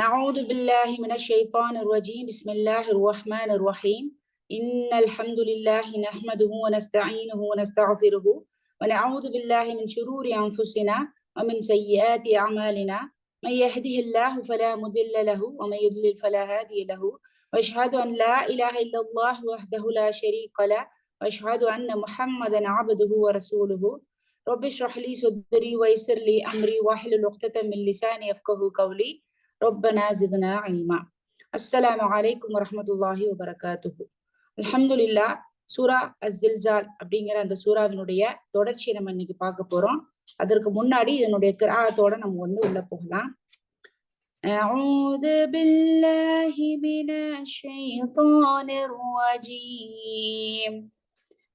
أعوذ بالله من الشيطان الرجيم بسم الله الرحمن الرحيم إن الحمد لله نحمده ونستعينه ونستغفره ونعوذ بالله من شرور أنفسنا ومن سيئات أعمالنا من يهده الله فلا مضل له ومن يضلل فلا هادي له وأشهد أن لا إله إلا الله وحده لا شريك له وأشهد أن محمدا عبده ورسوله رب اشرح لي صدري ويسر لي أمري واحلل عقدة من لساني يفقهوا قولي ربنا زدنا علما. அஸ்ஸலாமு அலைக்கும் வரஹ்மத்துல்லாஹி வபரகாத்துஹு. அல்ஹம்துலில்லாஹ். சூரா அஸ்ஸில்ஸால் அப்படிங்கிற அந்த சூறாவினுடைய தொடர்ச்சியை நம்ம இன்னைக்கு பார்க்க போறோம். அதற்கு முன்னாடி இதனுடைய கிராஅத்தோட நம்ம உள்ள போகலாம். அஊது பில்லாஹி மினஷ் ஷைத்தானிர் ரஜீம்.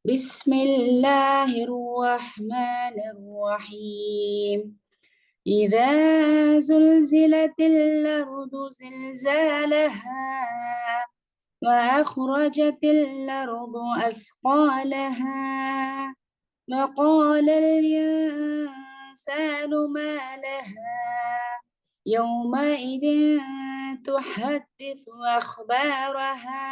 பிஸ்மில்லாஹிர் ரஹ்மானிர் ரஹீம். إذا زلزلت الأرض زلزالها وأخرجت الأرض أثقالها وقال الإنسان ما لها يومئذ تحدث أخبارها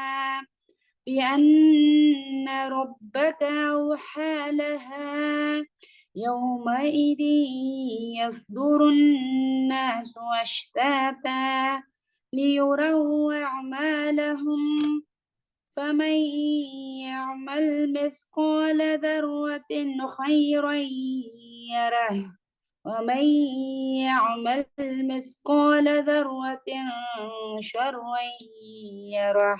بأن ربك أوحى لها يومئذ يصدر الناس أشتاتا ليروا أعمالهم فمن يعمل مثقال ذرة خيرا يره ومن يعمل مثقال ذرة شرا يره.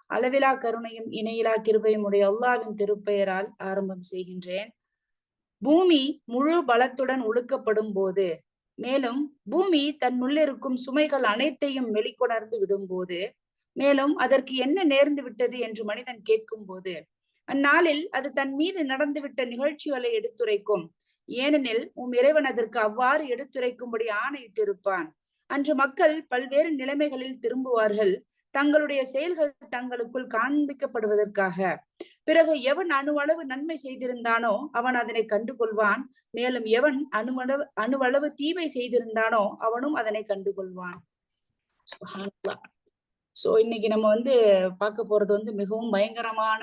அளவிலா கருணையும் இணையிலா கிருபையும் உடைய அல்லாஹ்வின் திருப்பெயரால் ஆரம்பம் செய்கின்றேன். பூமி முழு பலத்துடன் ஒடுக்கப்படும் போது, மேலும் பூமி தன்னுள்ளிருக்கும் சுமைகள் அனைத்தையும் வெளிக்கொணர்ந்து விடும்போது, மேலும் அதற்கு என்ன நேர்ந்து விட்டது என்று மனிதன் கேட்கும் போது, அந்நாளில் அது தன் மீது நடந்துவிட்ட நிகழ்ச்சிகளை எடுத்துரைக்கும். ஏனெனில் இறைவன் அதற்கு அவ்வாறு எடுத்துரைக்கும்படி ஆணையிட்டிருப்பான். அன்று மக்கள் பல்வேறு நிலைமைகளில் திரும்புவார்கள், தங்களுடைய செயல்கள் தங்களுக்குள் காண்பிக்கப்படுவதற்காக. பிறகு எவன் அணுவளவு நன்மை செய்திருந்தானோ அவன் அதனை கண்டு கொள்வான், மேலும் எவன் அணுவளவு தீமை செய்திருந்தானோ அவனும் அதனை கண்டு கொள்வான். சோ இன்னைக்கு நம்ம பார்க்க போறது மிகவும் பயங்கரமான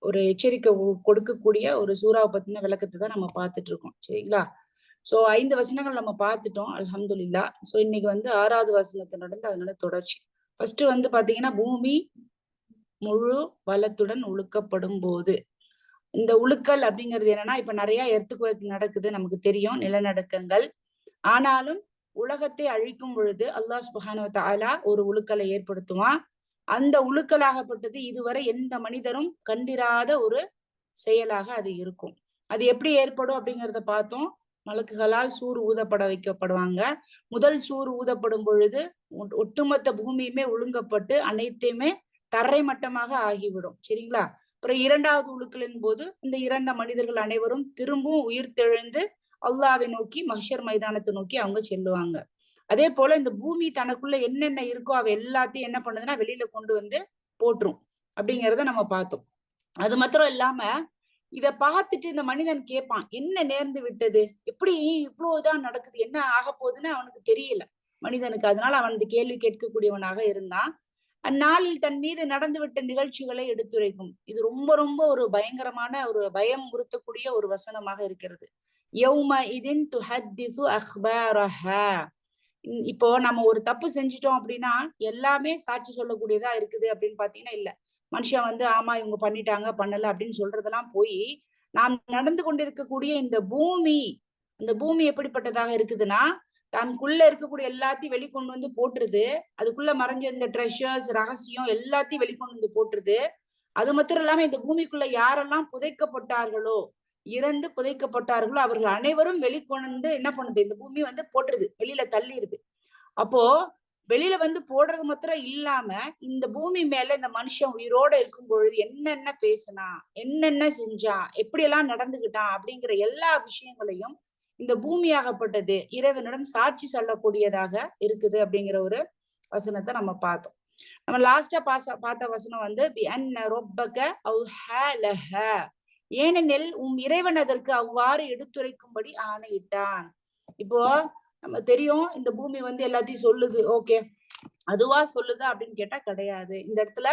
ஒரு எச்சரிக்கை கொடுக்கக்கூடிய ஒரு சூறாவை பத்தின விளக்கத்தை தான் நம்ம பார்த்துட்டு இருக்கோம். சரிங்களா? சோ 5 வசனங்கள் நம்ம பார்த்துட்டோம், அல்ஹம்துலில்லாஹ். சோ இன்னைக்கு 6வது வசனத்தை நடந்து அதனால தொடர்ச்சி. ஃபர்ஸ்ட் பாத்தீங்கன்னா, பூமி முழு பலத்துடன் உழுக்கப்படும் போது. இந்த உழுக்கல் அப்படிங்கிறது என்னன்னா, இப்ப நிறைய எர்த்குவேக் நடக்குது, நமக்கு தெரியும், நிலநடுக்கங்கள். ஆனாலும் உலகத்தை அழிக்கும் பொழுது அல்லாஹ் சுப்ஹானஹு வ தஆலா ஒரு உழுக்கலை ஏற்படுத்துவான். அந்த உழுக்கலாகப்பட்டது இதுவரை எந்த மனிதரும் கண்டிராத ஒரு செயலாக அது இருக்கும். அது எப்படி ஏற்படும் அப்படிங்கிறத பார்த்தோம். மலக்குகளால் சூறு ஊதப்பட வைக்கப்படுவாங்க. முதல் சூறு ஊதப்படும் பொழுது ஒட்டுமொத்த பூமியுமே ஒழுங்கப்பட்டு அனைத்தையுமே தரை மட்டமாக ஆகிவிடும். சரிங்களா? அப்புறம் 2வது உழுக்கலின் போது இந்த இறந்த மனிதர்கள் அனைவரும் திரும்பவும் உயிர் தெழுந்து அல்லாஹ்வை நோக்கி, மஹ்ஷர் மைதானத்தை நோக்கி அவங்க செல்லுவாங்க. அதே போல இந்த பூமி தனக்குள்ள என்னென்ன இருக்கோ அவ எல்லாத்தையும் என்ன பண்ணுதுன்னா வெளியில கொண்டு போட்டுரும் அப்படிங்கிறத நம்ம பார்த்தோம். அது மாத்திரம் இல்லாம இத பார்த்துட்டு இந்த மனிதன் கேட்பான், என்ன நேர்ந்து விட்டது, எப்படி இவ்வளவுதான் நடக்குது, என்ன ஆக போகுதுன்னு அவனுக்கு தெரியல மனிதனுக்கு. அதனால அவன் இந்த கேள்வி கேட்கக்கூடியவனாக இருந்தான். அந்நாளில் தன் மீது நடந்துவிட்ட நிகழ்ச்சிகளை எடுத்துரைக்கும். இது ரொம்ப ரொம்ப ஒரு பயங்கரமான ஒரு பயம் உறுத்தக்கூடிய ஒரு வசனமாக இருக்கிறது. யௌமஇதின் துஹத்திஸு அக்பாரஹா. இப்போ நம்ம ஒரு தப்பு செஞ்சிட்டோம் அப்படின்னா எல்லாமே சாட்சி சொல்லக்கூடியதா இருக்குது அப்படின்னு பாத்தீங்கன்னா இல்ல. மனுஷன் ஆமா இவங்க பண்ணிட்டாங்க பண்ணல அப்படின்னு சொல்றதெல்லாம் போய், நாம் நடந்து கொண்டிருக்கக்கூடிய இந்த பூமி எப்படிப்பட்டதாக இருக்குதுன்னா, தனக்குள்ள இருக்கக்கூடிய எல்லாத்தையும் வெளிக்கொண்டு போட்டுருது. அதுக்குள்ள மறைஞ்ச இந்த ட்ரெஷர்ஸ், ரகசியம் எல்லாத்தையும் வெளிக்கொண்டு போட்டுருது. அது மாத்திரம் இல்லாம இந்த பூமிக்குள்ள யாரெல்லாம் புதைக்கப்பட்டார்களோ, இறந்து புதைக்கப்பட்டார்களோ அவர்கள் அனைவரும் வெளிக்கொண்டு என்ன பண்ணுது, இந்த பூமி போட்டுருது, வெளியில தள்ளிடுது. அப்போ வெளியில போடுறது மாத்திரம் இல்லாம இந்த பூமி மேல இந்த மனுஷன் உயிரோட இருக்கும் பொழுது என்னென்ன பேசினா, என்னென்ன செஞ்சான், எப்படியெல்லாம் நடந்துகிட்டான் அப்படிங்கிற எல்லா விஷயங்களையும் இந்த பூமியாகப்பட்டது இறைவனிடம் சாட்சி சொல்லக்கூடியதாக இருக்குது அப்படிங்கிற ஒரு வசனத்தை நம்ம பார்த்தோம். நம்ம லாஸ்டா பார்த்த வசனம் ஏனெனில் இறைவன் அதற்கு அவ்வாறு எடுத்துரைக்கும்படி ஆணையிட்டான். இப்போ நம்ம தெரியும் இந்த பூமி வந்து எல்லாத்தையும் சொல்லுது, ஓகே அதுவா சொல்லுதா அப்படின்னு கேட்டா கிடையாது. இந்த இடத்துல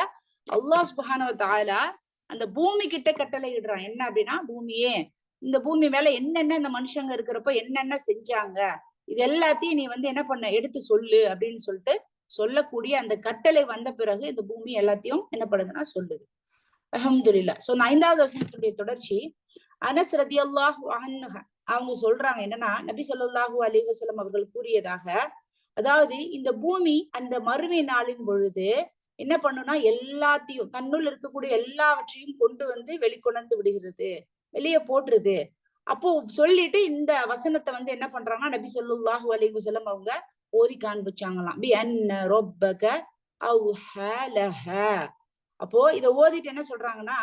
அல்லாஹ் சுப்ஹானஹு வ தஆலா அந்த பூமி கிட்ட கட்டளை இடுறான். என்ன அப்படின்னா, பூமியே இந்த பூமி மேல என்னென்ன இந்த மனுஷங்க இருக்கிறப்ப என்னென்ன செஞ்சாங்க, இது எல்லாத்தையும் நீ வந்து என்ன பண்ண எடுத்து சொல்லு அப்படின்னு சொல்லிட்டு சொல்லக்கூடிய அந்த கட்டளை வந்த பிறகு இந்த பூமி எல்லாத்தையும் என்ன பண்ணுதுன்னா சொல்லுது. அல்ஹம்துலில்லாஹ். சோ இந்த 5வது வசனத்துடைய தொடர்ச்சி அனஸ் ரலியல்லாஹு அன்ஹு அவங்க சொல்றாங்க என்னன்னா, நபி ஸல்லல்லாஹு அலைஹி வஸல்லம் அவர்கள் கூறியதாக, அதாவது இந்த பூமி அந்த மறுமை நாளின் பொழுது என்ன பண்ணும்னா எல்லாத்தையும் தன்னுள் இருக்கக்கூடிய எல்லாவற்றையும் கொண்டு வந்து வெளிக்கொணர்ந்து விடுகிறது, வெளியே போட்டுருது. அப்போ சொல்லிட்டு இந்த வசனத்தை வந்து என்ன பண்றாங்கன்னா நபி ஸல்லல்லாஹு அலைஹி வஸல்லம் அவங்க ஓதி காண்பிச்சாங்களாம். பி அன்ன ரப்பக அவ்ஹா லஹா. அப்போ இத ஓதிட்டு என்ன சொல்றாங்கன்னா,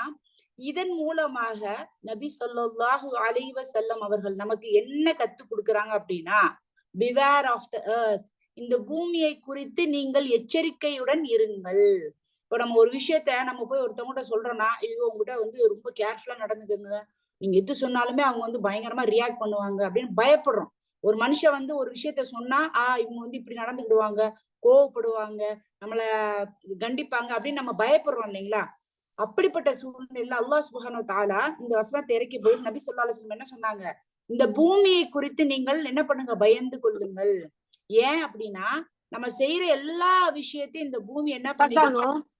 இதன் மூலமாக நபி ஸல்லல்லாஹு அலைஹி வஸல்லம் அவர்கள் நமக்கு என்ன கத்து கொடுக்குறாங்க அப்படின்னா, பிவேர் ஆஃப் த எர்த், இந்த பூமியை குறித்து நீங்கள் எச்சரிக்கையுடன் இருங்கள். இப்போ நம்ம ஒரு விஷயத்த நம்ம போய் ஒருத்தவங்ககிட்ட சொல்றோம்னா, ஐயோ உங்ககிட்ட வந்து ரொம்ப கேர்ஃபுல்லா நடந்துக்கங்க, நீங்க எது சொன்னாலுமே அவங்க வந்து பயங்கரமா ரியாக்ட் பண்ணுவாங்க அப்படின்னு பயப்படுறோம். ஒரு மனுஷன் வந்து ஒரு விஷயத்த சொன்னா, இவங்க வந்து இப்படி நடந்துக்கிடுவாங்க, கோவப்படுவாங்க, நம்மள கண்டிப்பாங்க அப்படின்னு நம்ம பயப்படுறோம் இல்லைங்களா? அப்படிப்பட்ட சூழ்நிலையில அல்லாஹ் சுப்ஹானஹு வ தஆலா இந்த வசனத்தை இறக்கி போய் நபி ஸல்லல்லாஹு அலைஹி வஸல்லம் என்ன சொன்னாங்க, இந்த பூமியை குறித்து நீங்கள் என்ன பண்ணுங்க, பயந்து கொள்ளுங்கள். ஏன் அப்படின்னா, நம்ம செய்யற எல்லா விஷயத்தையும் இந்த பூமி என்ன பண்ணிட்டு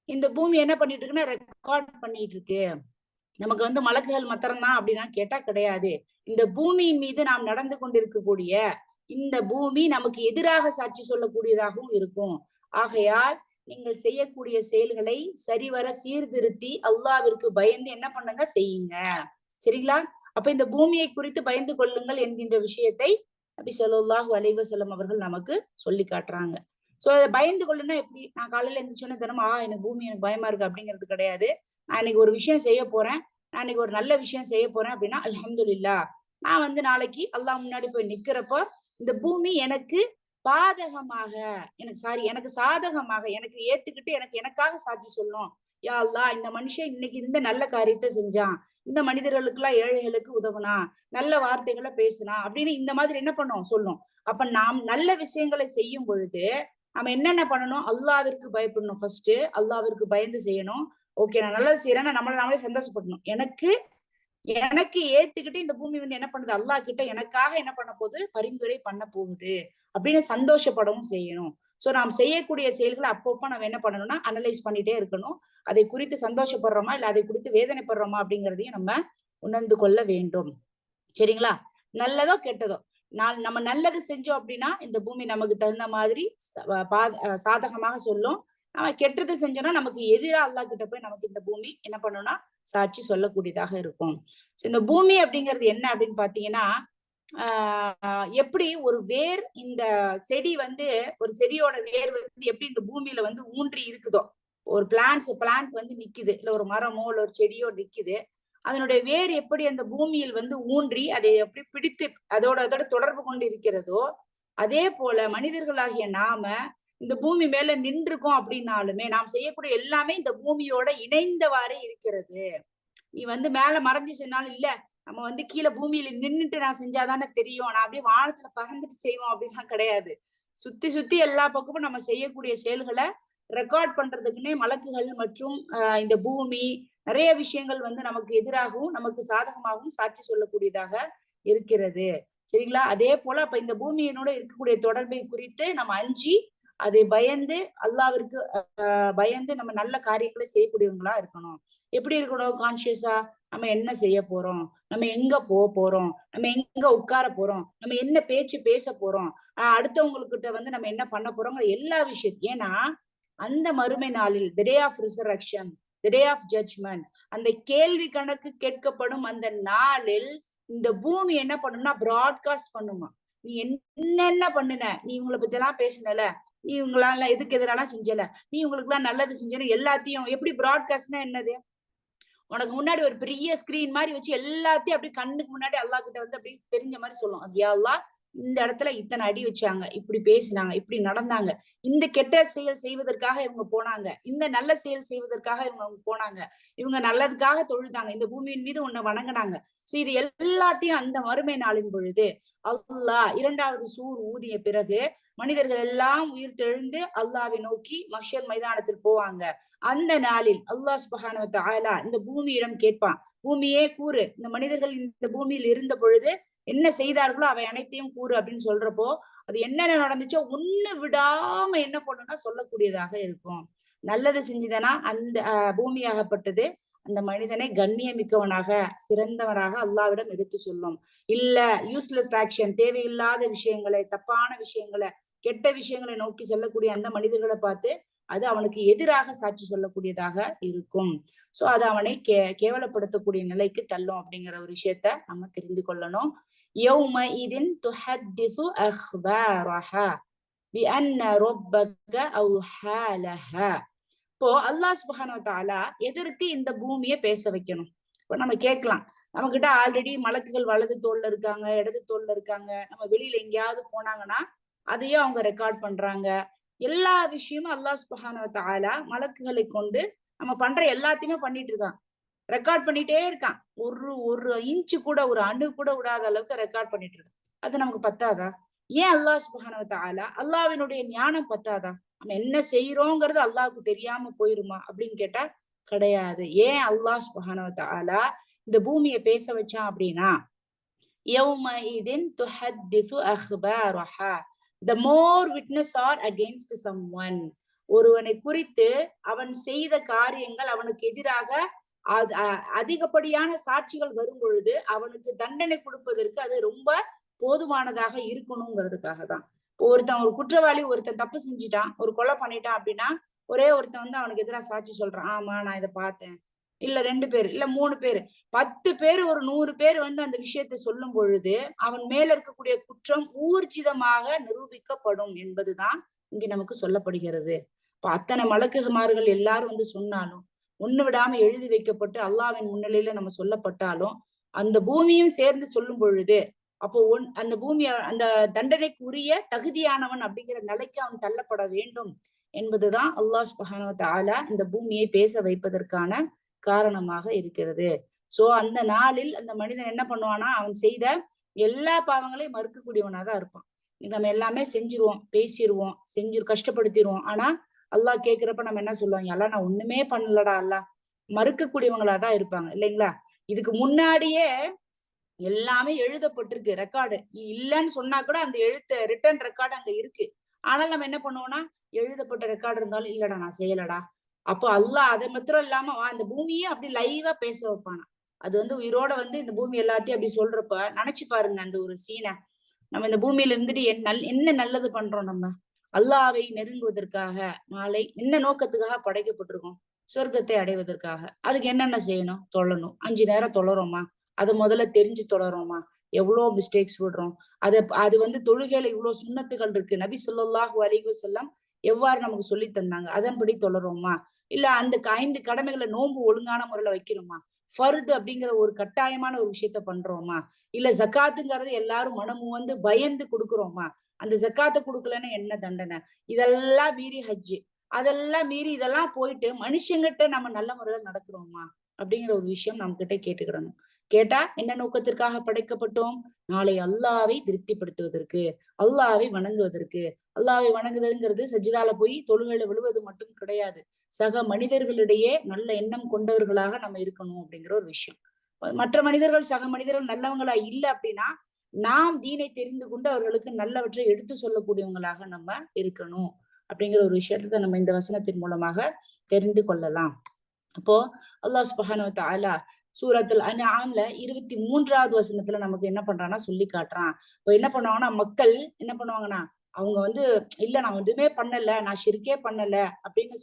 இந்த பூமி என்ன பண்ணிட்டு இருக்குன்னா ரெக்கார்ட் பண்ணிட்டு இருக்கு. நமக்கு வந்து மலக்குகள் மாத்திரம் தான் அப்படின்னா கேட்டா கிடையாது. இந்த பூமியின் மீது நாம் நடந்து கொண்டிருக்கக்கூடிய இந்த பூமி நமக்கு எதிராக சாட்சி சொல்லக்கூடியதாகவும் இருக்கும். ஆகையால் நீங்கள் செய்யக்கூடிய செயல்களை சரிவர சீர்திருத்தி அல்லாவிற்கு பயந்து என்ன பண்ணுங்க, செய்யுங்க. சரிங்களா? அப்ப இந்த பூமியை குறித்து பயந்து கொள்ளுங்கள் என்கின்ற விஷயத்தை நபி ஸல்லல்லாஹு அலைஹி வஸல்லம் அவர்கள் நமக்கு சொல்லி காட்டுறாங்க. சோ பயந்து கொள்ளுன்னா எப்படி? நான் காலையில எந்திரிச்சோன்னே தினமும் எனக்கு பூமி எனக்கு பயமா இருக்கு அப்படிங்கிறது கிடையாது. நான் இன்னைக்கு ஒரு விஷயம் செய்ய போறேன், நான் இன்னைக்கு ஒரு நல்ல விஷயம் செய்ய போறேன் அப்படின்னா அல்ஹம்துலில்லாஹ். நான் வந்து நாளைக்கு அல்லாஹ் முன்னாடி போய் நிக்கிறப்போ இந்த பூமி எனக்கு பாதகமாக, எனக்கு சாதகமாக, எனக்கு ஏத்துக்கிட்டு எனக்கு எனக்காக சாட்சி சொல்லும். யா அல்லாஹ் இந்த மனுஷன் இன்னைக்கு இந்த நல்ல காரியத்தை செஞ்சான், இந்த மனிதர்களுக்கெல்லாம் ஏழைகளுக்கு உதவுனா, நல்ல வார்த்தைகளை பேசுனா அப்படின்னு இந்த மாதிரி என்ன பண்ணும் சொல்லும். அப்ப நாம் நல்ல விஷயங்களை செய்யும் பொழுது நம்ம என்னென்ன பண்ணணும், அல்லாவிற்கு பயப்படணும். ஃபர்ஸ்ட் அல்லாவிற்கு பயந்து செய்யணும். ஓகே நான் நல்லது செய்யறேன்னா நம்மள நாமளே சந்தோஷப்படணும். எனக்கு எனக்கு ஏத்துக்கிட்டு இந்த பூமி வந்து என்ன பண்ணுது, அல்லாஹ் கிட்ட எனக்காக என்ன பண்ண போகுது, பரிந்துரை பண்ண போகுது அப்படின்னு சந்தோஷப்படவும் செய்யணும். சோ நாம் செய்யக்கூடிய செயல்களை அப்பப்போ நம்ம என்ன பண்ணணும்னா அனலைஸ் பண்ணிட்டே இருக்கணும். அதை குறித்து சந்தோஷப்படுறோமா இல்ல அதை குறித்து வேதனைப்படுறோமா அப்படிங்கிறதையும் நம்ம உணர்ந்து கொள்ள வேண்டும். சரிங்களா? நல்லதோ கெட்டதோ நம்ம நல்லது செஞ்சோம் அப்படின்னா இந்த பூமி நமக்கு தகுந்த மாதிரி சாதகமாக சொல்லும். நம்ம கெட்டது செஞ்சோம்னா நமக்கு எதிரா அல்லாஹ் கிட்ட போய் நமக்கு இந்த பூமி என்ன பண்ணும்னா சாட்சி சொல்லக்கூடியதாக இருக்கும். இந்த பூமி அப்படிங்கிறது என்ன அப்படின்னு பாத்தீங்கன்னா, எப்படி ஒரு வேர் இந்த செடி வந்து ஒரு செடியோட வேர் வந்து எப்படி இந்த பூமியில வந்து ஊன்றி இருக்குதோ, ஒரு பிளான்ட் வந்து நிக்குது, இல்ல ஒரு மரமோ இல்ல ஒரு செடியோ நிக்குது, அதனுடைய வேர் எப்படி அந்த பூமியில் வந்து ஊன்றி அதை எப்படி பிடித்து அதோட தொடர்பு கொண்டு இருக்கிறதோ, அதே போல மனிதர்களாகிய நாம இந்த பூமி மேல நின்றுக்கோம் அப்படின்னாலுமே நாம் செய்யக்கூடிய எல்லாமே இந்த பூமியோட இணைந்தவாறே இருக்கிறது. நீ வந்து மேல மறைஞ்சு சொன்னாலும் இல்ல, நம்ம வந்து கீழே பூமியில நின்னுட்டு நான் செஞ்சாதானே தெரியும், நான் அப்படியே வானத்துல பறந்துட்டு செய்வோம் அப்படின்லாம் கிடையாது. சுத்தி சுத்தி எல்லா பக்கமும் நம்ம செய்யக்கூடிய செயல்களை ரெக்கார்ட் பண்றதுக்குன்னே மலக்குகள் மற்றும் இந்த பூமி நிறைய விஷயங்கள் வந்து நமக்கு எதிராகவும் நமக்கு சாதகமாகவும் சாட்சி சொல்லக்கூடியதாக இருக்கிறது. சரிங்களா? அதே போல அப்ப இந்த பூமியினோட இருக்கக்கூடிய தொடர்பை குறித்து நம்ம அஞ்சி அதை பயந்து அல்லாவிற்கு பயந்து நம்ம நல்ல காரியங்களை செய்யக்கூடியவங்களா இருக்கணும். எப்படி இருக்கணும் கான்சியஸா? நம்ம என்ன செய்ய போறோம், நம்ம எங்க போறோம், நம்ம எங்க உட்கார போறோம், நம்ம என்ன பேச்சு பேச போறோம், அடுத்தவங்ககிட்ட வந்து நம்ம என்ன பண்ண போறோங்கிற எல்லா விஷயத்தையும். ஏன்னா அந்த மறுமை நாளில் the day of resurrection, the day of judgment, அந்த கேள்வி கணக்கு கேட்கப்படும் அந்த நாளில் இந்த பூமி என்ன பண்ணும்னா பிராட்காஸ்ட் பண்ணுமா, நீ என்னென்ன பண்ணுன, நீ இவங்களை பத்தி எல்லாம் பேசினல, நீ இவங்களால எதுக்கு எதிரெல்லாம் செஞ்சல, நீ உங்களுக்கு எல்லாம் நல்லது செஞ்சன எல்லாத்தையும் எப்படி பிராட்காஸ்ட்னா என்னது, உனக்கு முன்னாடி ஒரு பெரிய ஸ்கிரீன் மாதிரி வச்சு எல்லாத்தையும் அப்படி கண்ணுக்கு முன்னாடி அல்லாஹ் கிட்ட வந்து அப்படி தெரிஞ்ச மாதிரி சொல்லும். அது யா அல்லாஹ் இந்த இடத்துல இத்தனை அடி வச்சாங்க, இப்படி பேசினாங்க, இப்படி நடந்தாங்க, இந்த கெட்ட செயல் செய்வதற்காக இவங்க போனாங்க, இந்த நல்ல செயல் செய்வதற்காக இவங்க போனாங்க, இவங்க நல்லதுக்காக தொழுதாங்க, இந்த பூமியின் மீது உன்னை வணங்கினாங்க. சோ இது எல்லாத்தையும் அந்த மறுமை நாளின் பொழுது அல்லாஹ் 2வது சூர் ஊதிய பிறகு மனிதர்கள் எல்லாம் உயிர் தெழுந்து அல்லாஹ்வை நோக்கி மஹ்ஷர் மைதானத்தில் போவாங்க. அந்த நாளில் அல்லாஹ் சுப்ஹானஹு வ தஆலா இந்த பூமியிடம் கேட்பான், பூமியே கூறு, இந்த மனிதர்கள் இந்த பூமியில் இருந்த பொழுது என்ன செய்தார்களோ அவை அனைத்தையும் கூறு அப்படின்னு சொல்றப்போ அது என்னென்ன நடந்துச்சோ ஒண்ணு விடாம என்ன பண்ணும்னா சொல்லக்கூடியதாக இருக்கும். நல்லது செஞ்சதனா அந்த பூமியாகப்பட்டது அந்த மனிதனை கண்ணியமிக்கவனாக சிறந்தவராக அல்லாவிடம் எடுத்து சொல்லும். இல்ல யூஸ்லெஸ் ஆக்ஷன், தேவையில்லாத விஷயங்களை, தப்பான விஷயங்களை, கெட்ட விஷயங்களை நோக்கி செல்லக்கூடிய அந்த மனிதர்களை பார்த்து அது அவனுக்கு எதிராக சாட்சி சொல்லக்கூடியதாக இருக்கும். சோ அது அவனை கேவலப்படுத்தக்கூடிய நிலைக்கு தள்ளும் அப்படிங்கிற ஒரு விஷயத்த நம்ம தெரிந்து கொள்ளணும். يومئذ تحدث أخبارها بأن ربك أوحى لها. இப்போ அல்லாஹ் சுப்ஹானஹு வ தஆலா எதற்கு இந்த பூமியை பேச வைக்கணும்? இப்போ நம்ம கேட்கலாம், நம்ம கிட்ட ஆல்ரெடி மலக்குகள் வலது தோல்ல இருக்காங்க, இடது தோல்ல இருக்காங்க, நம்ம வெளியில எங்கேயாவது போனாங்கன்னா அதையும் அவங்க ரெக்கார்ட் பண்றாங்க. எல்லா விஷயமும் அல்லாஹ் சுப்ஹானஹு வ தஆலா மலக்குகளை கொண்டு நம்ம பண்ற எல்லாத்தையுமே பண்ணிட்டு இருக்கான், ரெக்கார்ட் பண்ணிட்டே இருக்கான். ஒரு ஒரு இன்ச்சு கூட, ஒரு அணு கூட விடாத அளவுக்கு ரெக்கார்ட் பண்ணிட்டு இருக்கான். அது நமக்கு பத்தாதா? ஏன் அல்லாஹ் சுப்ஹானஹு வ தஆலா அல்லாஹ்வினுடைய ஞானம் பத்தாதா? நம்ம என்ன செய்யறோங்கிறது அல்லாஹ்வுக்கு தெரியாம போயிருமா அப்படின்னு கேட்டா கிடையாது. ஏன் அல்லாஹ் சுப்ஹானஹு வ தஆலா இந்த பூமியை பேச வச்சான் அப்படின்னா, யௌமஇதின் துஹத்திஸு அக்பாரஹா, the more witness are against someone. ஒருவனை குறித்து அவன் செய்த காரியங்கள் அவனுக்கு எதிராக அதிகப்படியான சாட்சிகள் வரும் பொழுது அவனுக்கு தண்டனை கொடுப்பதற்கு அது ரொம்ப போதுமானதாக இருக்கணுங்கிறதுக்காக தான். இப்போ ஒருத்தன் ஒரு குற்றவாளி, ஒருத்தன் தப்பு செஞ்சுட்டான், ஒரு கொலை பண்ணிட்டான் அப்படின்னா ஒரே ஒருத்தன் வந்து அவனுக்கு எதிராக சாட்சி சொல்றான், ஆமா நான் இதை பார்த்தேன், இல்ல 2 பேர், இல்ல 3 பேர், 10 பேர், ஒரு 100 பேர் வந்து அந்த விஷயத்தை சொல்லும் பொழுது அவன் மேல இருக்கக்கூடிய குற்றம் ஊர்ஜிதமாக நிரூபிக்கப்படும் என்பதுதான் இங்க நமக்கு சொல்லப்படுகிறது. இப்ப அத்தனை மலக்குமார்கள் எல்லாரும் வந்து சொன்னாலும் ஒண்ணு விடாம எழுதி வைக்கப்பட்டு அல்லாஹ்வின் முன்னிலையில நம்ம சொல்லப்பட்டாலும் அந்த பூமியும் சேர்ந்து சொல்லும் பொழுது அப்போ அந்த பூமி அந்த தண்டனைக்கு உரிய தகுதியானவன் அப்படிங்கிற நிலைக்கு அவன் தள்ளப்பட வேண்டும் என்பதுதான் அல்லாஹ் சுப்ஹானஹு வ தஆலா இந்த பூமியை பேச வைப்பதற்கான காரணமாக இருக்கிறது. சோ அந்த நாளில் அந்த மனிதன் என்ன பண்ணுவானா, அவன் செய்த எல்லா பாவங்களையும் மறுக்கக்கூடியவனா தான் இருப்பான். நம்ம எல்லாமே செஞ்சிருவோம், பேசிடுவோம், கஷ்டப்படுத்திடுவோம். ஆனா அல்லாஹ் கேட்கிறப்ப நம்ம என்ன சொல்லுவோம், எல்லாம் நான் ஒண்ணுமே பண்ணலடா அல்லாஹ், மறுக்கக்கூடியவங்களா தான் இருப்பாங்க இல்லைங்களா? இதுக்கு முன்னாடியே எல்லாமே எழுதப்பட்டிருக்கு, ரெக்கார்டு இல்லைன்னு சொன்னா கூட அந்த எழுத்து ரிட்டன் ரெக்கார்டு அங்க இருக்கு. ஆனால் நம்ம என்ன பண்ணுவோம்னா, எழுதப்பட்ட ரெக்கார்டு இருந்தாலும் இல்லடா நான் செய்யலடா. அப்போ அல்லாஹ் அதை மாத்திரம் இல்லாம அந்த பூமியே அப்படி லைவா பேச வைப்பானா. அது வந்து உயிரோட வந்து இந்த பூமி எல்லாத்தையும் அப்படி சொல்றப்ப நினைச்சு பாருங்க அந்த ஒரு சீனை. நம்ம இந்த பூமியில இருந்துட்டு என்ன நல்லது பண்றோம் நம்ம? அல்லாஹ்வை நெருங்குவதற்காக நாளை என்ன நோக்கத்துக்காக படைக்கப்பட்டிருக்கோம்? சொர்க்கத்தை அடைவதற்காக. அதுக்கு என்னென்ன செய்யணும்? தொழணும். 5 நேரம் தொழறோமா? அதை முதல்ல தெரிஞ்சு தொழறோமா? எவ்வளவு மிஸ்டேக்ஸ் விடுறோம். அது வந்து தொழுகையில இவ்வளவு சுன்னத்துகள் இருக்கு. நபி ஸல்லல்லாஹு அலைஹி வஸல்லம் எவ்வாறு நமக்கு சொல்லி தந்தாங்க, அதன்படி தொழறோமா? இல்ல அந்த 5 கடமைகளை நோன்பு ஒழுங்கான முறையில வைக்கணுமா? ஃபர்து அப்படிங்கிற ஒரு கட்டாயமான ஒரு விஷயத்த பண்றோமா? இல்ல ஜக்காத்துங்கிறது எல்லாரும் மனமும் வந்து பயந்து கொடுக்குறோமா? அந்த ஜக்காத்தை கொடுக்கலன்னா என்ன தண்டனை? இதெல்லாம் மீறி ஹஜ்ஜு, அதெல்லாம் மீறி இதெல்லாம் போயிட்டு மனுஷங்கிட்ட நம்ம நல்ல முறையில நடக்கிறோமா அப்படிங்கிற ஒரு விஷயம் நம்ம கிட்ட கேட்டுக்கிடணும். கேட்டா என்ன நோக்கத்திற்காக படைக்கப்பட்டோம்? நாளை அல்லாவை திருப்திப்படுத்துவதற்கு, அல்லாவை வணங்குவதற்கு. அல்லாவை வணங்குதல்ங்கிறது சஜிதால போய் தொழுகையில விழுவது மட்டும் கிடையாது. சக மனிதர்களிடையே நல்ல எண்ணம் கொண்டவர்களாக நம்ம இருக்கணும் அப்படிங்கிற ஒரு விஷயம். மற்ற மனிதர்கள், சக மனிதர்கள் நல்லவங்களா இல்ல அப்படின்னா நாம் தீனை தெரிந்து கொண்டு அவர்களுக்கு நல்லவற்றை எடுத்து சொல்லக்கூடியவங்களாக நம்ம இருக்கணும் அப்படிங்கிற ஒரு விஷயத்த நம்ம இந்த வசனத்தின் மூலமாக தெரிந்து கொள்ளலாம். அப்போ அல்லாஹ் சுப்ஹானஹு வ தஆலா சூரத்துல் அன்ஆம்ல 23வது வசனத்துல நமக்கு என்ன பண்றான்னா சொல்லி காட்டுறான். இப்போ என்ன பண்ணுவாங்கன்னா மக்கள் என்ன பண்ணுவாங்கன்னா, அவங்க வந்து இல்ல நான் எதுவுமே பண்ணல, நான் ஷிர்கே பண்ணல அப்படின்னு